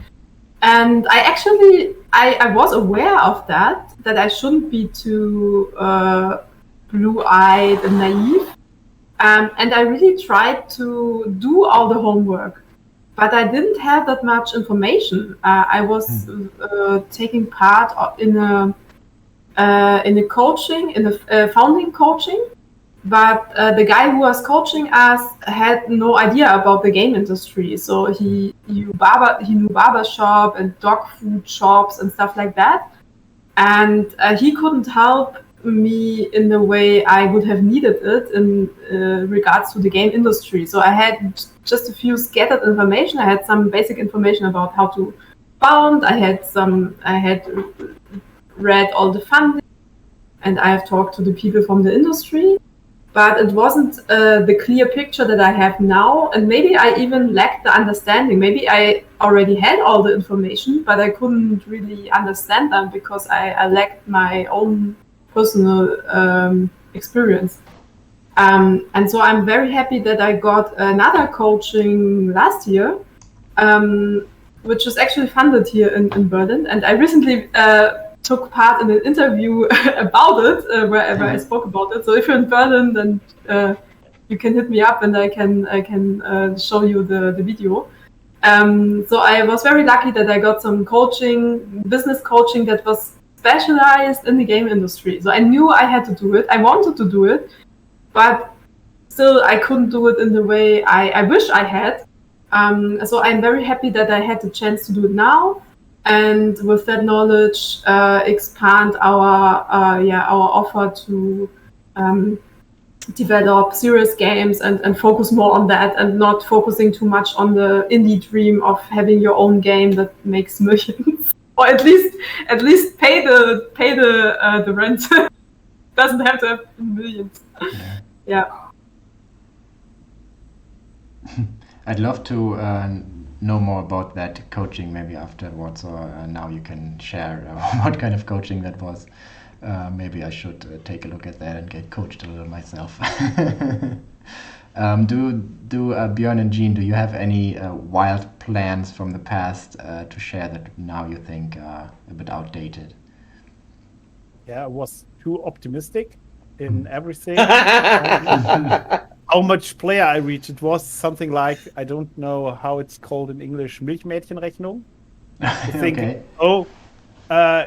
And I was aware of that I shouldn't be too blue-eyed and naive. And I really tried to do all the homework, but I didn't have that much information. I was taking part in a coaching, in a founding coaching, but the guy who was coaching us had no idea about the game industry. So he knew barber shop and dog food shops and stuff like that. And he couldn't help me in the way I would have needed it in regards to the game industry. So I had just a few scattered information. I had some basic information about how to found. I had read all the funding, and I have talked to the people from the industry. But it wasn't the clear picture that I have now, and maybe I even lacked the understanding. Maybe I already had all the information, but I couldn't really understand them because I lacked my own personal experience. And so I'm very happy that I got another coaching last year, which was actually funded here in Berlin. And I recently took part in an interview about it, where I spoke about it. So if you're in Berlin, then you can hit me up and I can show you the video. So I was very lucky that I got some coaching, business coaching that was specialized in the game industry. So I knew I had to do it. I wanted to do it, but still I couldn't do it in the way I wish I had. So I'm very happy that I had the chance to do it now. And with that knowledge, expand our offer to develop serious games and focus more on that, and not focusing too much on the indie dream of having your own game that makes millions, or at least pay the rent. Doesn't have to have millions. Yeah. I'd love to know more about that coaching maybe afterwards, or now you can share what kind of coaching that was. Maybe I should take a look at that and get coached a little myself. Do Björn and Jean, do you have any wild plans from the past to share that now you think are a bit outdated? Yeah, I was too optimistic in everything. How much player I reached? It was something like, I don't know how it's called in English, Milchmädchenrechnung. I think, Okay.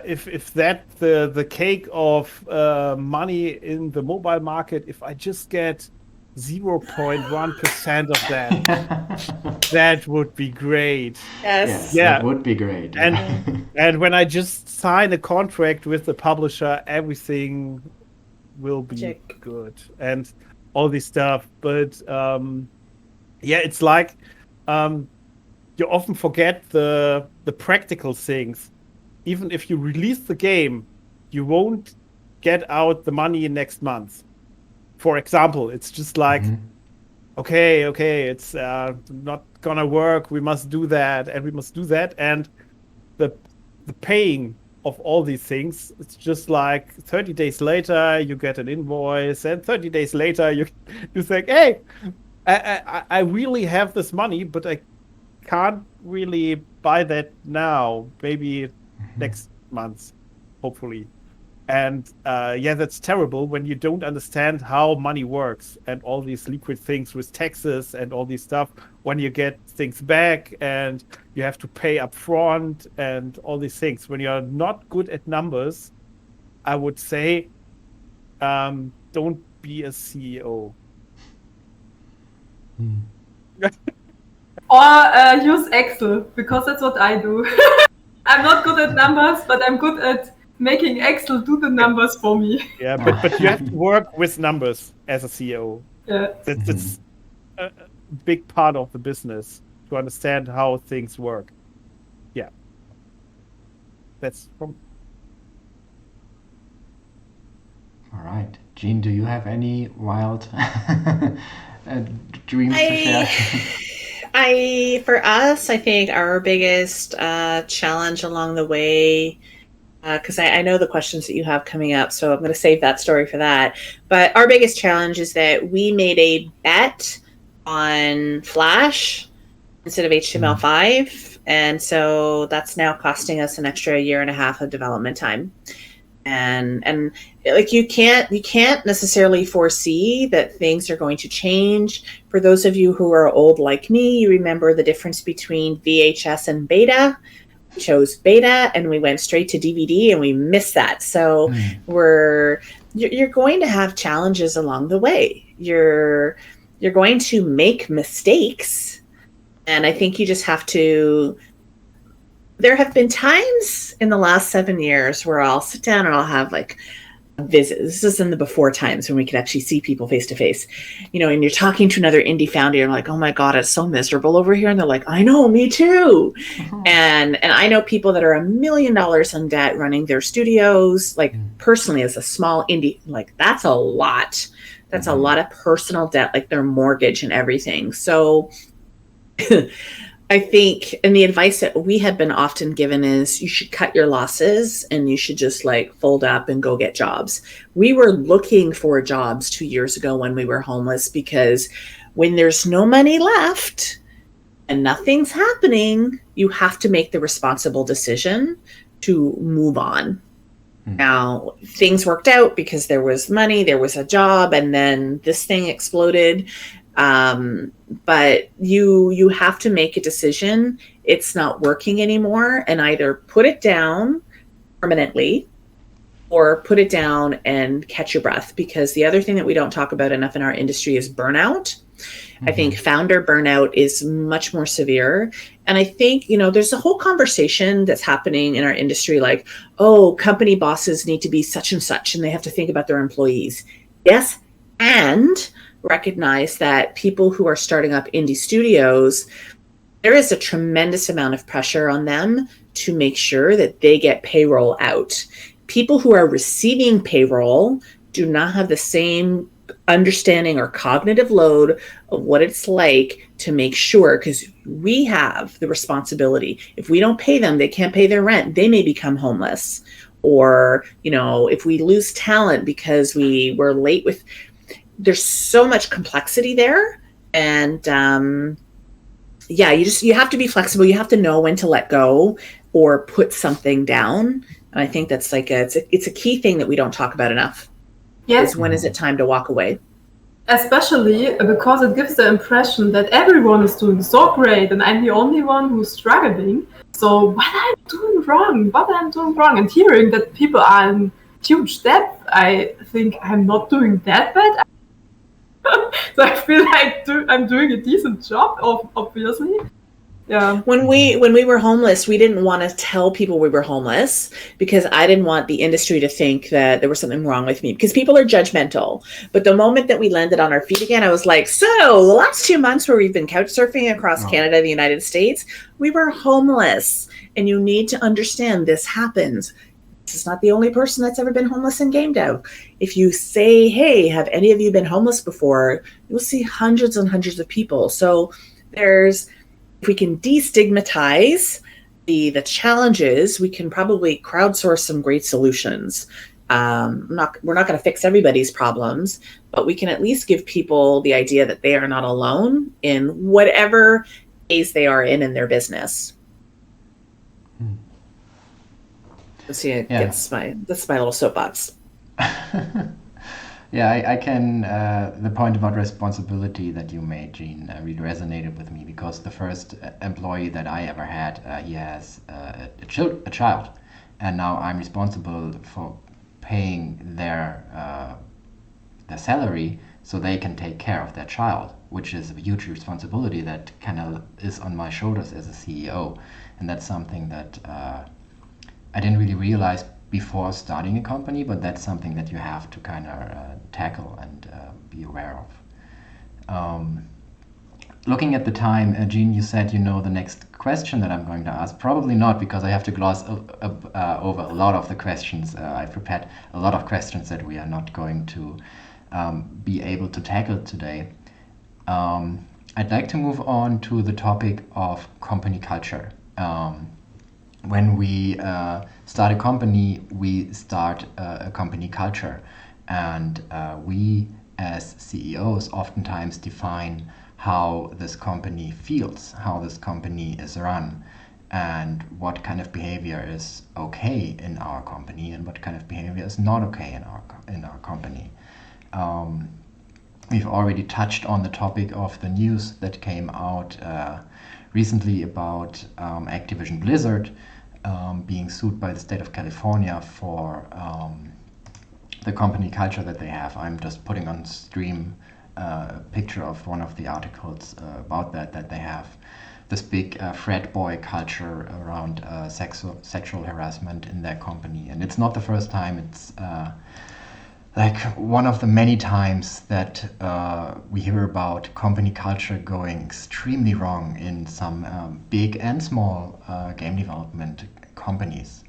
If that the cake of money in the mobile market, if I just get 0.1% of that, that would be great. Yes. Yeah. That would be great. And when I just sign a contract with the publisher, everything will be good and all this stuff. But it's like you often forget the practical things. Even if you release the game, you won't get out the money next month. For example, it's just like, okay, it's not gonna work. We must do that, and we must do that. And the paying of all these things, it's just like 30 days later, you get an invoice, and 30 days later, you think, hey, I really have this money, but I can't really buy that now. Maybe next month, hopefully. And that's terrible when you don't understand how money works and all these liquid things with taxes and all these stuff, when you get things back and you have to pay up front and all these things. When you're not good at numbers, I would say don't be a CEO. Or use Excel, because that's what I do. I'm not good at numbers, but I'm good at making Excel do the numbers for me. Yeah, but you have to work with numbers as a CEO. Yeah. That's a big part of the business, to understand how things work. Yeah. That's from... All right. Jean, do you have any wild dreams to share? For us, I think our biggest challenge along the way, because I know the questions that you have coming up, so I'm going to save that story for that. But our biggest challenge is that we made a bet on Flash instead of HTML5, and so that's now costing us an extra 1.5 years of development time. And like you can't necessarily foresee that things are going to change. For those of you who are old like me, you remember the difference between VHS and beta. We chose beta and we went straight to DVD and we missed that. So you're going to have challenges along the way. You're going to make mistakes, and I think you just have to. There have been times in the last 7 years where I'll sit down and I'll have like a visit. This is in the before times when we could actually see people face to face, and you're talking to another indie founder. You're like, oh my God, it's so miserable over here. And they're like, I know, me too. And I know people that are $1 million in debt running their studios, like personally as a small indie, like that's a lot. That's a lot of personal debt, like their mortgage and everything. So I think, and the advice that we had been often given is you should cut your losses and you should just like fold up and go get jobs. We were looking for jobs 2 years ago when we were homeless, because when there's no money left and nothing's happening, you have to make the responsible decision to move on. Now, things worked out because there was money, there was a job, and then this thing exploded. But you have to make a decision. It's not working anymore, and either put it down permanently or put it down and catch your breath, because the other thing that we don't talk about enough in our industry is burnout. I think founder burnout is much more severe. And I think, there's a whole conversation that's happening in our industry like, oh, company bosses need to be such and such, and they have to think about their employees. Yes, and recognize that people who are starting up indie studios, there is a tremendous amount of pressure on them to make sure that they get payroll out. People who are receiving payroll do not have the same understanding or cognitive load of what it's like to make sure, because we have the responsibility. If we don't pay them, they can't pay their rent. They may become homeless. Or, if we lose talent because we were late with, there's so much complexity there. And you have to be flexible. You have to know when to let go or put something down. And I think that's like it's a key thing that we don't talk about enough. Yes. Is when is it time to walk away? Especially because it gives the impression that everyone is doing so great and I'm the only one who's struggling. So what I'm doing wrong? And hearing that people are in huge debt, I think I'm not doing that bad. So I feel like I'm doing a decent job, obviously. Yeah. When we were homeless, we didn't want to tell people we were homeless, because I didn't want the industry to think that there was something wrong with me, because people are judgmental. But the moment that we landed on our feet again, I was like, so the last 2 months where we've been couch surfing across Canada and the United States, we were homeless. And you need to understand this happens. This is not the only person that's ever been homeless in game dev. If you say, hey, have any of you been homeless before? You'll see hundreds and hundreds of people. So if we can destigmatize the challenges, we can probably crowdsource some great solutions. We're not going to fix everybody's problems, but we can at least give people the idea that they are not alone in whatever phase they are in their business. See, it Yeah. gets that's my little soapbox. Yeah, I can. The point about responsibility that you made, Jean, really resonated with me because the first employee that I ever had, he has a child, and now I'm responsible for paying their salary so they can take care of their child, which is a huge responsibility that kind of is on my shoulders as a CEO, and that's something that I didn't really realize before starting a company, but that's something that you have to kind of tackle and be aware of. Looking at the time, Jean, you said you know the next question that I'm going to ask. Probably not, because I have to gloss over a lot of the questions. I've prepared a lot of questions that we are not going to be able to tackle today. I'd like to move on to the topic of company culture. When we start a company, we start a company culture, and we as CEOs oftentimes define how this company feels, how this company is run, and what kind of behavior is okay in our company and what kind of behavior is not okay in our company. We've already touched on the topic of the news that came out recently about Activision Blizzard being sued by the state of California for the company culture that they have. I'm just putting on stream a picture of one of the articles about that they have this big frat boy culture around sexual harassment in their company. And it's not the first time. It's like one of the many times that we hear about company culture going extremely wrong in some big and small game development companies.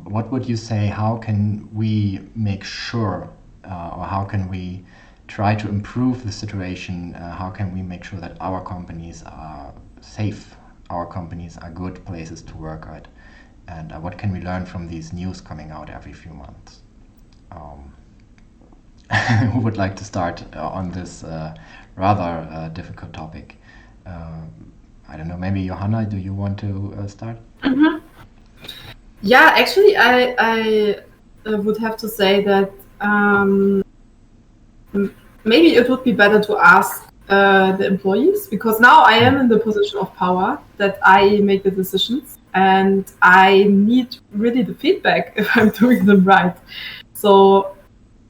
What would you say, how can we make sure or how can we try to improve the situation? How can we make sure that our companies are safe, our companies are good places to work at? And what can we learn from these news coming out every few months? Who would like to start on this rather difficult topic? I don't know, maybe Johanna, do you want to start? Mm-hmm. Yeah, actually, I would have to say that maybe it would be better to ask the employees, because now I am in the position of power that I make the decisions and I need really the feedback if I'm doing them right. So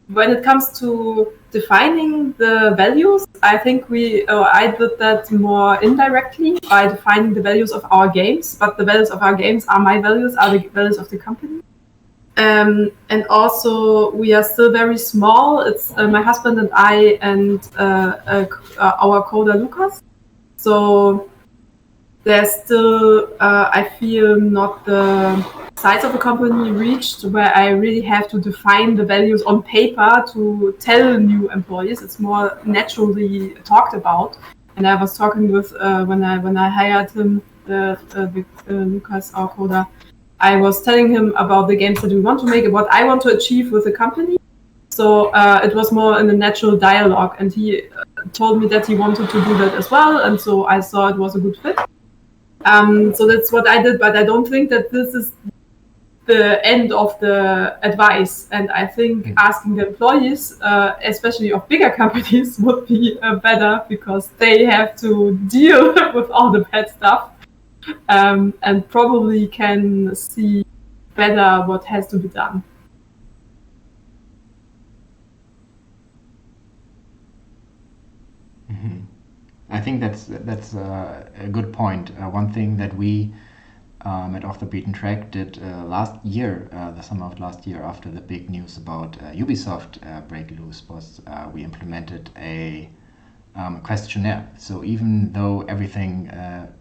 when it comes to defining the values, I think I did that more indirectly by defining the values of our games, but the values of our games are my values, are the values of the company. And also, we are still very small. It's my husband and I and our coder Lucas. So there's still, I feel, not the size of a company reached where I really have to define the values on paper to tell new employees. It's more naturally talked about. And I was talking with when I hired him, Lucas, our coder. I was telling him about the games that we want to make and what I want to achieve with the company. So it was more in a natural dialogue, and he told me that he wanted to do that as well, and so I saw it was a good fit. So that's what I did, but I don't think that this is the end of the advice. And I think asking the employees, especially of bigger companies, would be better, because they have to deal with all the bad stuff. And probably can see better what has to be done. Mm-hmm. I think that's a good point. One thing that we at Off the Beaten Track did last year, the summer of last year, after the big news about Ubisoft break loose, was we implemented a questionnaire. So even though everything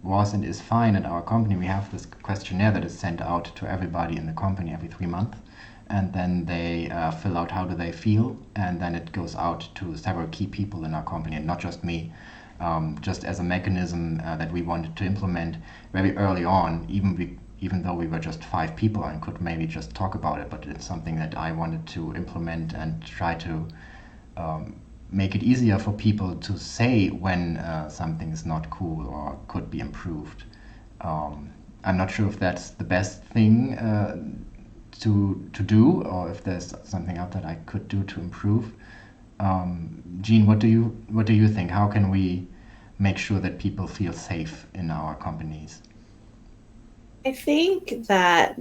was and is fine at our company, we have this questionnaire that is sent out to everybody in the company every 3 months, and then they fill out how do they feel, and then it goes out to several key people in our company, and not just me, just as a mechanism that we wanted to implement very early on, even though we were just 5 people and could maybe just talk about it, but it's something that I wanted to implement and try to make it easier for people to say when something is not cool or could be improved. I'm not sure if that's the best thing to do, or if there's something else that I could do to improve. Jean, what do you think? How can we make sure that people feel safe in our companies? I think that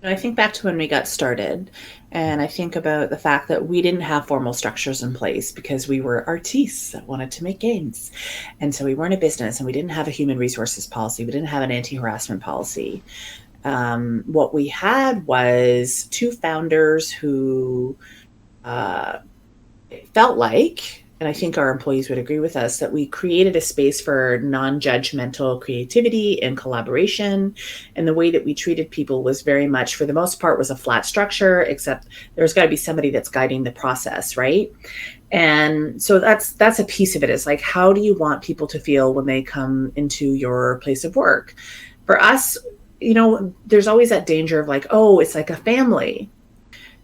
I think back to when we got started, and I think about the fact that we didn't have formal structures in place because we were artistes that wanted to make games. And so we weren't a business, and we didn't have a human resources policy. We didn't have an anti-harassment policy. What we had was two founders who felt like, and I think our employees would agree with us, that we created a space for non-judgmental creativity and collaboration. And the way that we treated people was very much, for the most part, was a flat structure, except there's got to be somebody that's guiding the process, right? And so that's a piece of it, is like, how do you want people to feel when they come into your place of work? For us, there's always that danger of like, oh, it's like a family.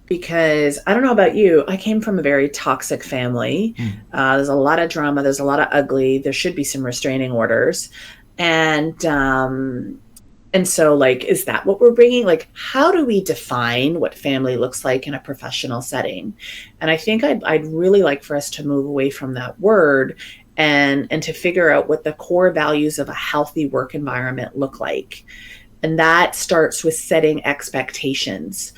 Because I don't know about you, I came from a very toxic family. There's a lot of drama. There's a lot of ugly. There should be some restraining orders. And so, like, is that what we're bringing? Like, how do we define what family looks like in a professional setting? And I think I'd really like for us to move away from that word and to figure out what the core values of a healthy work environment look like. And that starts with setting expectations.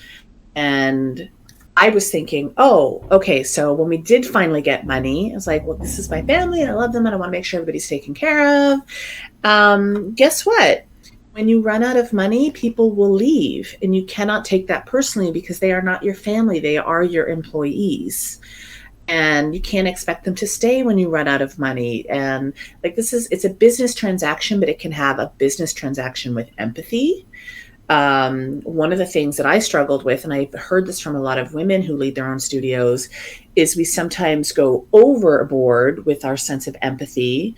And I was thinking, oh, okay, so when we did finally get money, I was like, well, this is my family and I love them and I want to make sure everybody's taken care of. Guess what? When you run out of money, people will leave, and you cannot take that personally because they are not your family. They are your employees. And you can't expect them to stay when you run out of money. And like, it's a business transaction, but it can have a business transaction with empathy. One of the things that I struggled with, and I've heard this from a lot of women who lead their own studios, is we sometimes go overboard with our sense of empathy.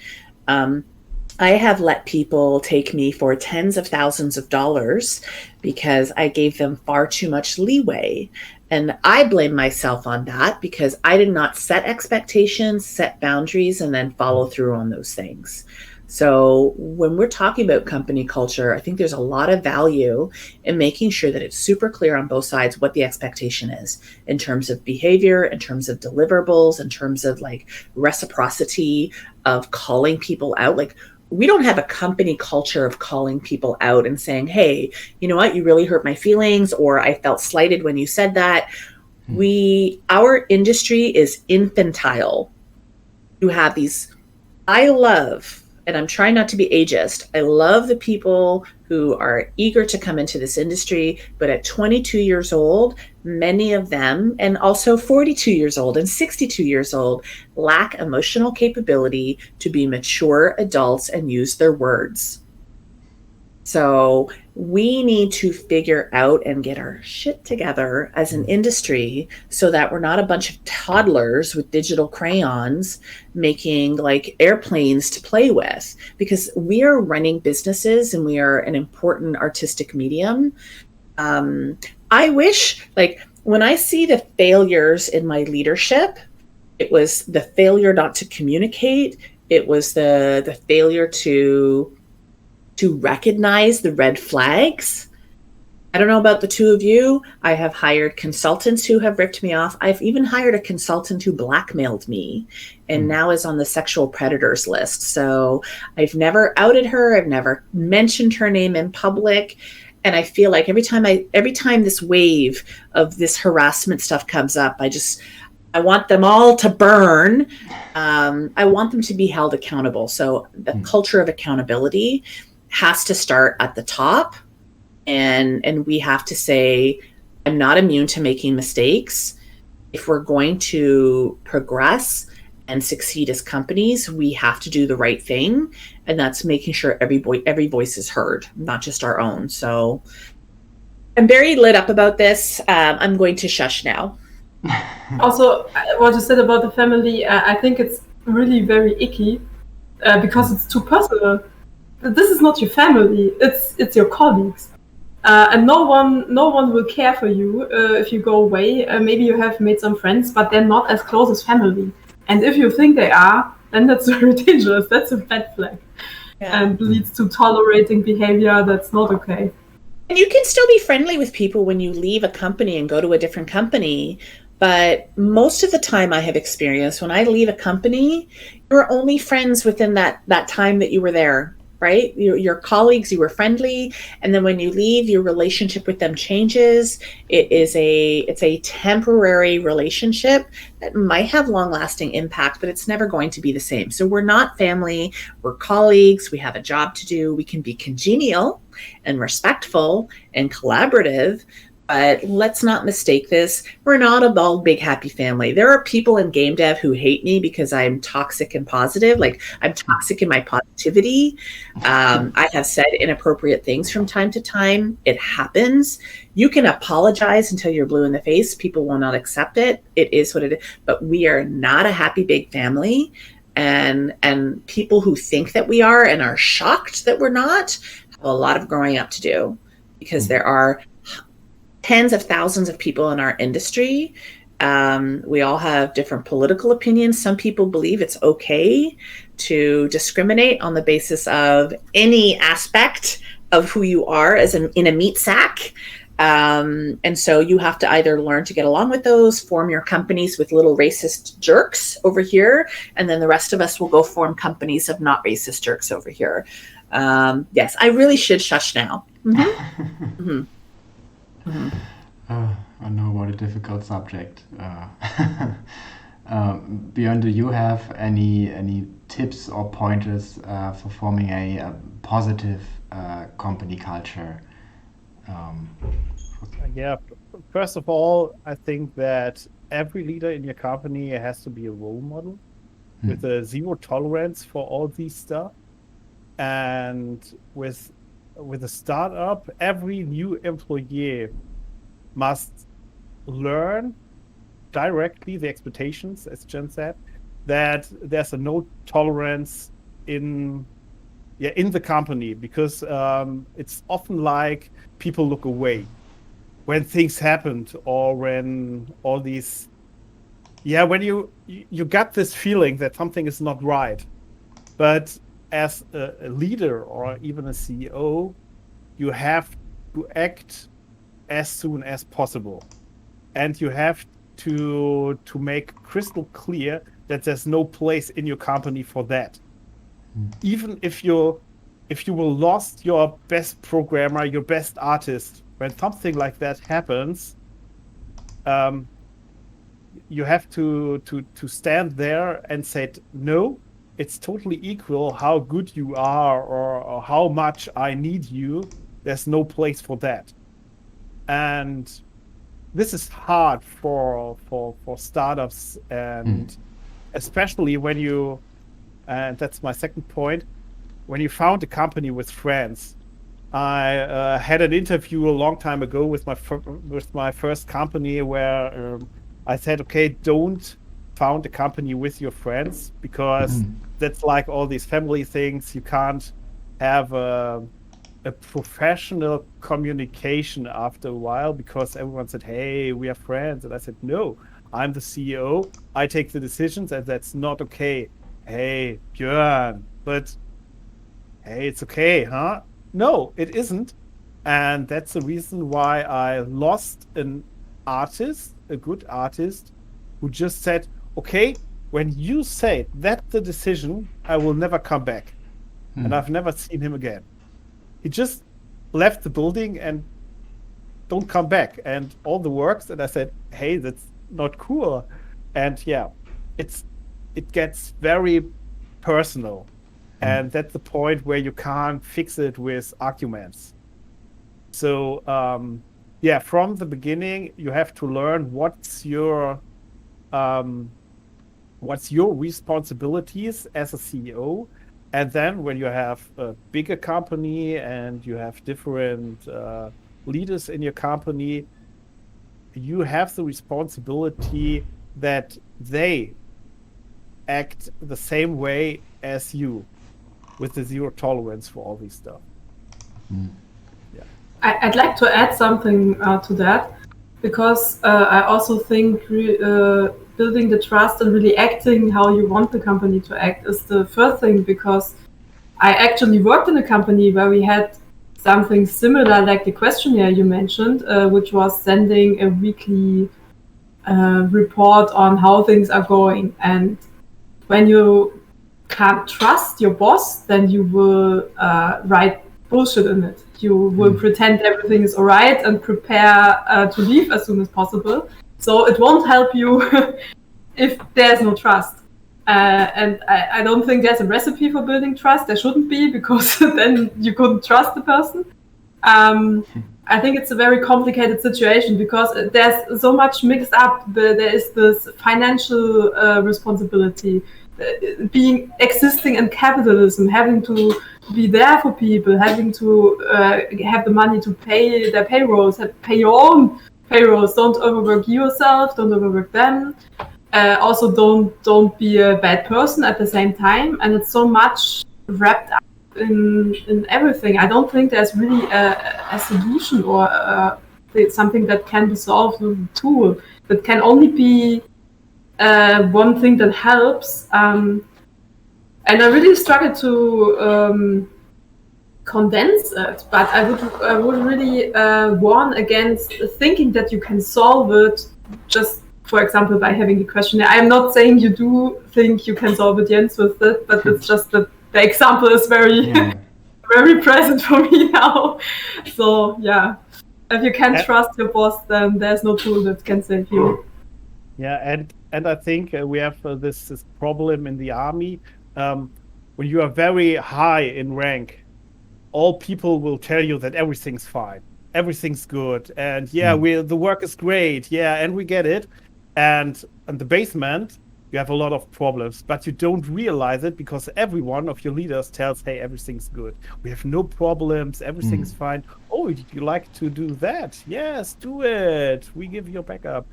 I have let people take me for tens of thousands of dollars because I gave them far too much leeway. And I blame myself on that because I did not set expectations, set boundaries, and then follow through on those things. So when we're talking about company culture, I think there's a lot of value in making sure that it's super clear on both sides what the expectation is in terms of behavior, in terms of deliverables, in terms of like reciprocity of calling people out. Like, we don't have a company culture of calling people out and saying, hey, you know what, you really hurt my feelings, or I felt slighted when you said that. Our industry is infantile. You have these, I love, and I'm trying not to be ageist, I love the people who are eager to come into this industry, but at 22 years old, many of them, and also 42 years old and 62 years old, lack emotional capability to be mature adults and use their words. So we need to figure out and get our shit together as an industry so that we're not a bunch of toddlers with digital crayons making like airplanes to play with, because we are running businesses and we are an important artistic medium. I wish, like, when I see the failures in my leadership, it was the failure not to communicate. It was the failure to recognize the red flags. I don't know about the two of you. I have hired consultants who have ripped me off. I've even hired a consultant who blackmailed me and now is on the sexual predators list. So I've never outed her. I've never mentioned her name in public. And I feel like every time this wave of this harassment stuff comes up, I want them all to burn. I want them to be held accountable. So the culture of accountability has to start at the top, and we have to say, I'm not immune to making mistakes. If we're going to progress and succeed as companies, we have to do the right thing, and that's making sure every voice is heard, not just our own. So I'm very lit up about this. I'm going to shush now. Also, what you said about the family, I think it's really very icky because it's too personal. This is not your family; it's your colleagues, and no one will care for you if you go away. Maybe you have made some friends, but they're not as close as family. And if you think they are, then that's very dangerous. That's a red flag, and leads to tolerating behavior that's not okay. And you can still be friendly with people when you leave a company and go to a different company. But most of the time I have experienced when I leave a company, you're only friends within that time that you were there, right? Your colleagues, you were friendly. And then when you leave, your relationship with them changes. It's a temporary relationship that might have long lasting impact, but it's never going to be the same. So we're not family, we're colleagues, we have a job to do. We can be congenial and respectful and collaborative, but let's not mistake this. We're not a bald, big, happy family. There are people in game dev who hate me because I'm toxic and positive. Like, I'm toxic in my positivity. I have said inappropriate things from time to time. It happens. You can apologize until you're blue in the face. People will not accept it. It is what it is. But we are not a happy, big family. And people who think that we are and are shocked that we're not have a lot of growing up to do, because there are tens of thousands of people in our industry. We all have different political opinions. Some people believe it's okay to discriminate on the basis of any aspect of who you are as in a meat sack. And so you have to either learn to get along with those, form your companies with little racist jerks over here, and then the rest of us will go form companies of not racist jerks over here. Yes, I really should shush now. Mm-hmm. Mm-hmm. I know what a difficult subject. Björn, do you have any tips or pointers for forming a positive company culture? Yeah, first of all, I think that every leader in your company has to be a role model with a zero tolerance for all these stuff. And with a startup, every new employee must learn directly the expectations, as Jen said, that there's a no tolerance in the company, because it's often like people look away when things happened, or when all these, when you got this feeling that something is not right. But as a leader or even a CEO, you have to act as soon as possible, and you have to make crystal clear that there's no place in your company for that. Even if you will lost your best programmer, your best artist, when something like that happens, you have to stand there and say, no, it's totally equal how good you are or how much I need you. There's no place for that. And this is hard for startups, and especially when you, and that's my second point, when you found a company with friends. I had an interview a long time ago with my first company where I said, okay, don't found a company with your friends, because that's like all these family things. You can't have a professional communication after a while, because everyone said, hey, we are friends. And I said, no, I'm the CEO. I take the decisions, and that's not okay. Hey, Björn, but hey, it's okay, huh? No, it isn't. And that's the reason why I lost an artist, a good artist, who just said, okay, when you say that's the decision, I will never come back. And I've never seen him again. He just left the building and don't come back. And all the works, and I said, hey, that's not cool. And it gets very personal. And that's the point where you can't fix it with arguments. So, from the beginning, you have to learn what's your responsibilities as a CEO. And then when you have a bigger company and you have different leaders in your company, you have the responsibility that they act the same way as you, with the zero tolerance for all these stuff. I'd like to add something to that, because I also think building the trust and really acting how you want the company to act is the first thing, because I actually worked in a company where we had something similar like the questionnaire you mentioned, which was sending a weekly report on how things are going. And when you can't trust your boss, then you will write bullshit in it. You will pretend everything is all right and prepare to leave as soon as possible. So it won't help you if there's no trust. And I don't think there's a recipe for building trust. There shouldn't be, because then you couldn't trust the person. I think it's a very complicated situation because there's so much mixed up. There is this financial responsibility, existing in capitalism, having to be there for people, having to have the money to pay their payrolls, pay your own payrolls. Don't overwork yourself, don't overwork them. Also, don't be a bad person at the same time. And it's so much wrapped up in everything. I don't think there's really a solution or something that can be solved with a tool. That can only be one thing that helps. And I really struggled to condense it, but I would really warn against thinking that you can solve it just, for example, by having the questionnaire. I'm not saying you do think you can solve it, Jens, with it, but it's just that the example is very, very present for me now. So yeah, if you can't trust your boss, then there's no tool that can save you. Yeah, and I think we have this problem in the army. When you are very high in rank, all people will tell you that everything's fine, everything's good, and the work is great, and we get it. And in the basement, you have a lot of problems, but you don't realize it because every one of your leaders tells, hey, everything's good. We have no problems. Everything's fine. Oh, would you like to do that? Yes, do it. We give you a backup.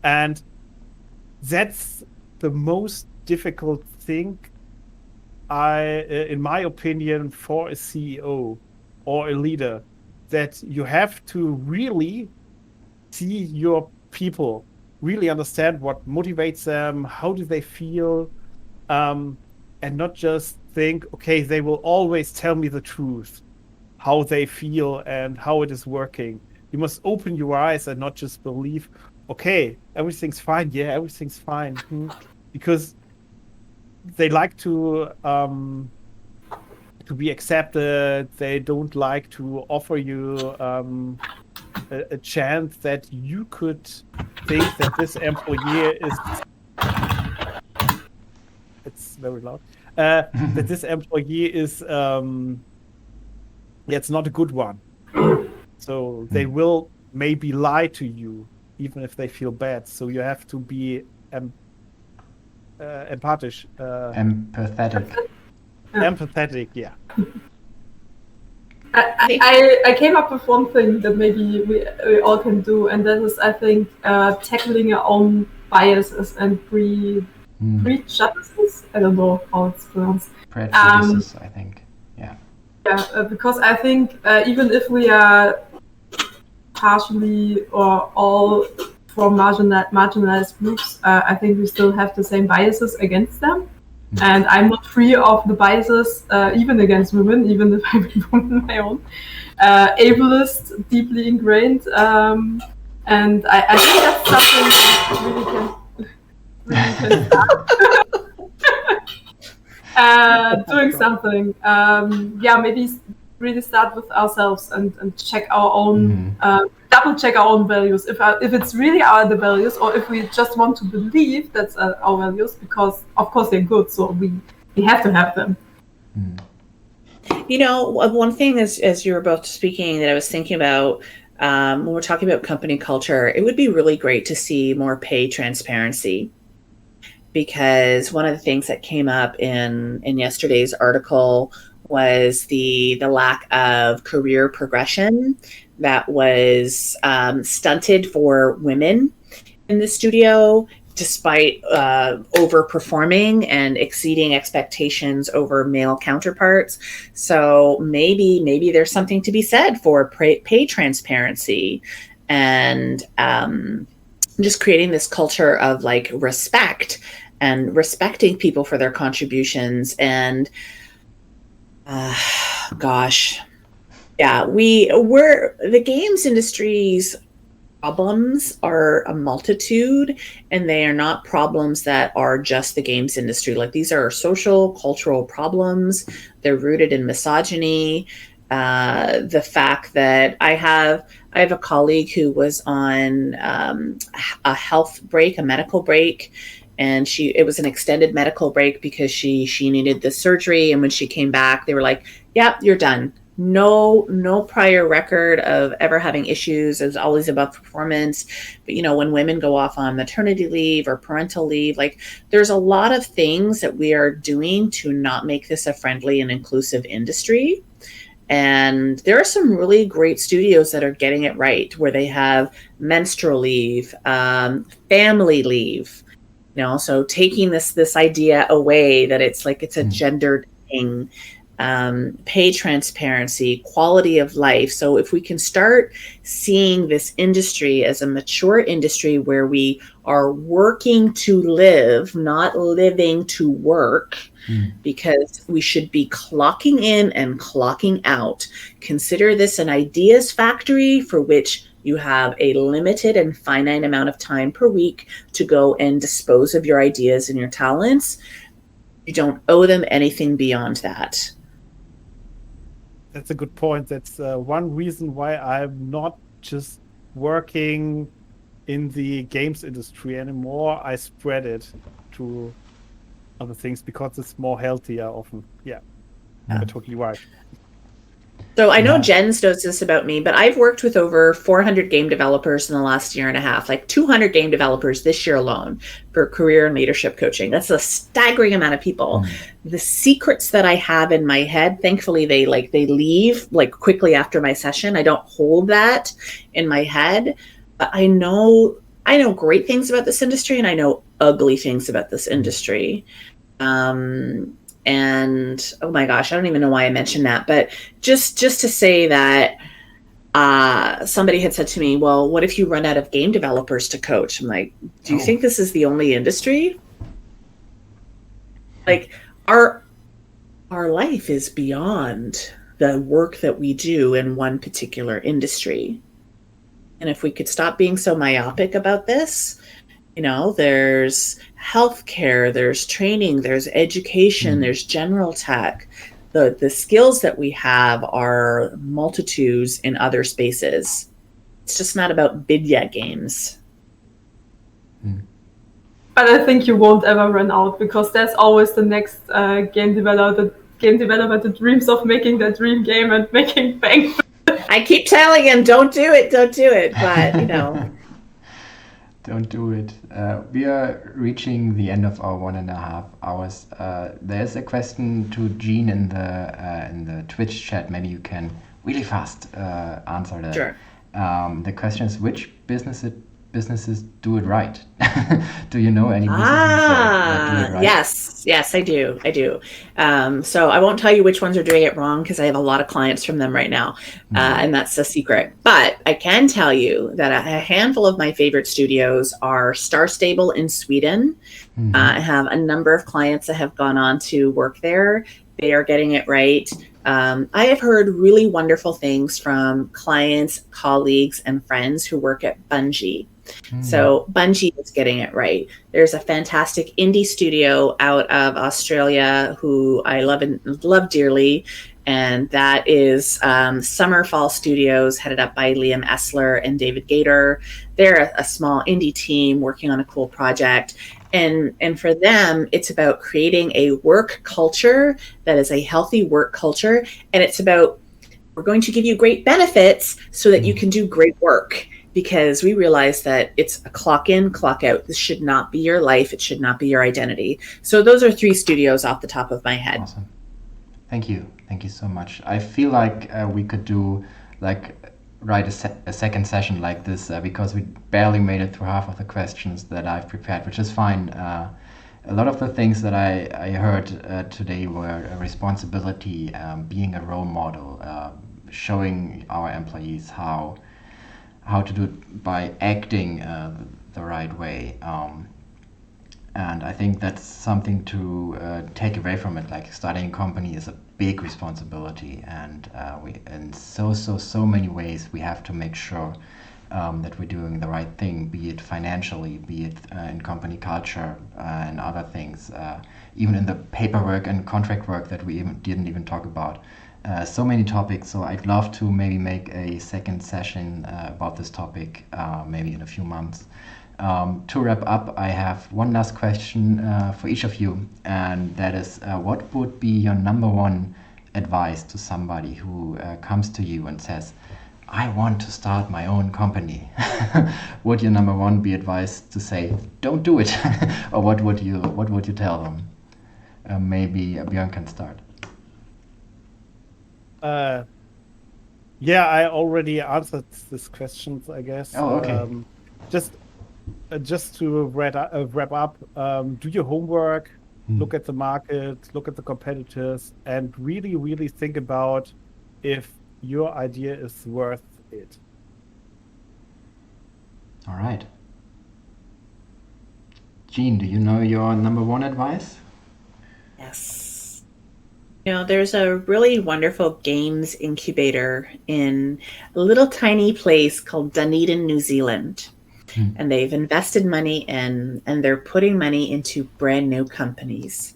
And that's the most difficult thing, in my opinion, for a CEO or a leader, that you have to really see your people, really understand what motivates them, how do they feel, and not just think, okay, they will always tell me the truth, how they feel and how it is working. You must open your eyes and not just believe, okay, everything's fine, everything's fine, because they like to be accepted. They don't like to offer you a chance that you could think that this employee is it's very loud that this employee is it's not a good one, so they will maybe lie to you even if they feel bad. So you have to be empathetic, yeah. I came up with one thing that maybe we all can do, and that is, I think, tackling your own biases and prejudices. I don't know how it's pronounced. Prejudices, I think. Yeah. Yeah, because I think even if we are partially or all from marginalized groups, I think we still have the same biases against them. And I'm not free of the biases, even against women, even if I'm a woman my own. Ableist, deeply ingrained. And I think that's something that really can start. Doing something. Maybe really start with ourselves and check our own, double check our own values. If it's really the values, or if we just want to believe that's our values, because of course they're good, so we have to have them. You know, one thing as you were both speaking that I was thinking about, when we're talking about company culture, it would be really great to see more pay transparency. Because one of the things that came up in yesterday's article was the lack of career progression that was stunted for women in the studio, despite overperforming and exceeding expectations over male counterparts. So maybe there's something to be said for pay transparency and just creating this culture of like respect and respecting people for their contributions. And Yeah, we're the games industry's problems are a multitude, and they are not problems that are just the games industry. Like, these are social, cultural problems. They're rooted in misogyny. The fact that I have a colleague who was on a health break, a medical break, and it was an extended medical break because she needed the surgery, and when she came back, they were like, "Yep, you're done." No prior record of ever having issues. It was always about performance. But when women go off on maternity leave or parental leave, like, there's a lot of things that we are doing to not make this a friendly and inclusive industry. And there are some really great studios that are getting it right, where they have menstrual leave, family leave, so taking this idea away that it's like it's a gendered thing. Pay transparency, quality of life. So if we can start seeing this industry as a mature industry where we are working to live, not living to work, because we should be clocking in and clocking out. Consider this an ideas factory for which you have a limited and finite amount of time per week to go and dispose of your ideas and your talents. You don't owe them anything beyond that. That's a good point. That's one reason why I'm not just working in the games industry anymore. I spread it to other things because it's more healthier often. Yeah. You're totally right. So I know Jen knows this about me, but I've worked with over 400 game developers in the last year and a half, like 200 game developers this year alone for career and leadership coaching. That's a staggering amount of people. The secrets that I have in my head, thankfully they leave like quickly after my session. I don't hold that in my head, but I know great things about this industry, and I know ugly things about this industry. And oh my gosh, I don't even know why I mentioned that, but just to say that somebody had said to me, well, what if you run out of game developers to coach? I'm like, do you think this is the only industry? Like, our life is beyond the work that we do in one particular industry. And if we could stop being so myopic about this, there's healthcare, there's training, there's education, there's general tech. The skills that we have are multitudes in other spaces. It's just not about video games. But I think you won't ever run out, because there's always the next game developer that dreams of making that dream game and making bank. I keep telling him, don't do it, but Don't do it. We are reaching the end of our 1.5 hours. There's a question to Jean in the Twitch chat. Maybe you can really fast answer that. Sure. The question is, which businesses do it right? Do you know any businesses that do it right? Yes, I do. So I won't tell you which ones are doing it wrong, because I have a lot of clients from them right now, and that's a secret. But I can tell you that a handful of my favorite studios are Star Stable in Sweden. I have a number of clients that have gone on to work there. They are getting it right. I have heard really wonderful things from clients, colleagues, and friends who work at Bungie. So Bungie is getting it right. There's a fantastic indie studio out of Australia who I love dearly, and that is Summerfall Studios, headed up by Liam Essler and David Gator. They're a small indie team working on a cool project. And for them, it's about creating a work culture that is a healthy work culture. And it's about, we're going to give you great benefits so that you can do great work, because we realize that it's a clock in, clock out. This should not be your life. It should not be your identity. So those are 3 studios off the top of my head. Awesome. Thank you. Thank you so much. I feel like we could do a second session like this, because we barely made it through half of the questions that I've prepared, which is fine. A lot of the things that I heard today were a responsibility, being a role model, showing our employees how to do it by acting the right way. And I think that's something to take away from it. Like, starting a company is a big responsibility, and we in so many ways we have to make sure that we're doing the right thing, be it financially, be it in company culture and other things, even in the paperwork and contract work that we didn't even talk about. So many topics, so I'd love to maybe make a second session about this topic, maybe in a few months. To wrap up, I have one last question for each of you, and that is, what would be your number one advice to somebody who comes to you and says, I want to start my own company? Would your number one be advice to say, don't do it? Or what would you tell them? Maybe Björn can start. Yeah, I already answered this question, I guess. Oh, okay. Just to wrap up, do your homework, look at the market, look at the competitors, and really think about if your idea is worth it. All right. Jean, do you know your number one advice? Yes. There's a really wonderful games incubator in a little tiny place called Dunedin, New Zealand. And they've invested money in, and they're putting money into brand new companies.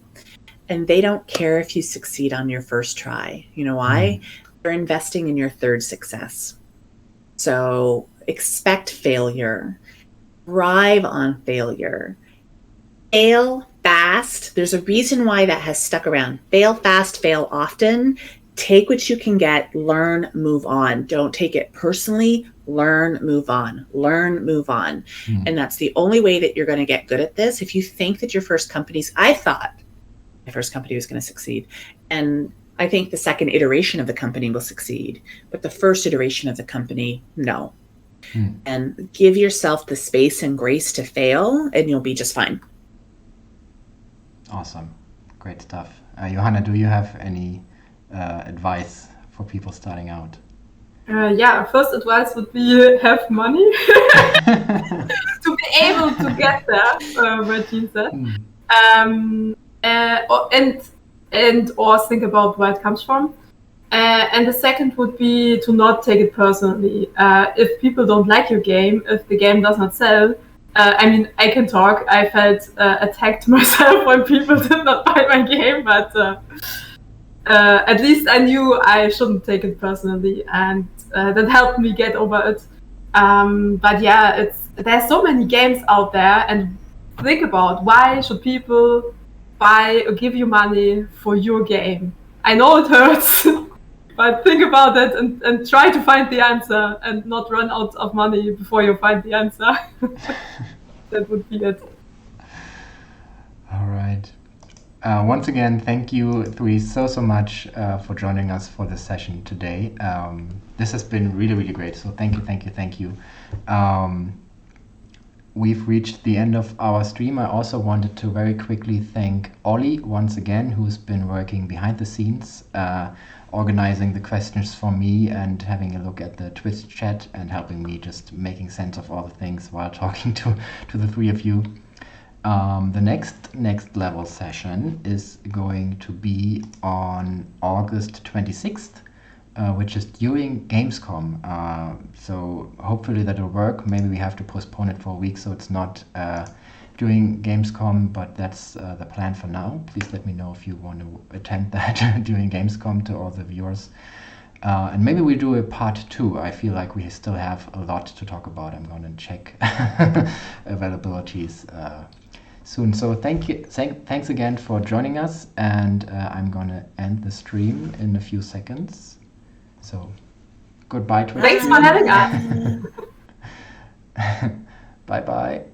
And they don't care if you succeed on your first try. You know why? They're investing in your third success. So expect failure. Thrive on failure. Fail fast. There's a reason why that has stuck around. Fail fast, fail often. Take what you can get, learn, move on. Don't take it personally. Learn, move on. Learn, move on. And that's the only way that you're going to get good at this. If you think that your first I thought my first company was going to succeed. And I think the second iteration of the company will succeed. But the first iteration of the company, no. And give yourself the space and grace to fail, and you'll be just fine. Awesome. Great stuff. Johanna, do you have any advice for people starting out? Yeah, first advice would be have money to be able to get there, what Jean said. Or think about where it comes from. And the second would be to not take it personally. If people don't like your game, if the game does not sell, I can talk. I felt attacked myself when people did not buy my game, but at least I knew I shouldn't take it personally, and that helped me get over it. But yeah, there's so many games out there, and think about why should people buy or give you money for your game? I know it hurts, but think about it and try to find the answer and not run out of money before you find the answer. That would be it. All right. Once again, thank you three so much for joining us for this session today. This has been really great. So thank you. We've reached the end of our stream. I also wanted to very quickly thank Ollie once again, who's been working behind the scenes, organizing the questions for me and having a look at the Twitch chat and helping me just making sense of all the things while talking to the three of you. The next level session is going to be on August 26th, which is during Gamescom. So hopefully that'll work. Maybe we have to postpone it for a week so it's not during Gamescom, but that's the plan for now. Please let me know if you want to attend that during Gamescom, to all the viewers. And maybe we do a part 2. I feel like we still have a lot to talk about. I'm going to check availabilities soon. So thanks again for joining us, and I'm going to end the stream in a few seconds. So goodbye to Thanks for having us. Bye.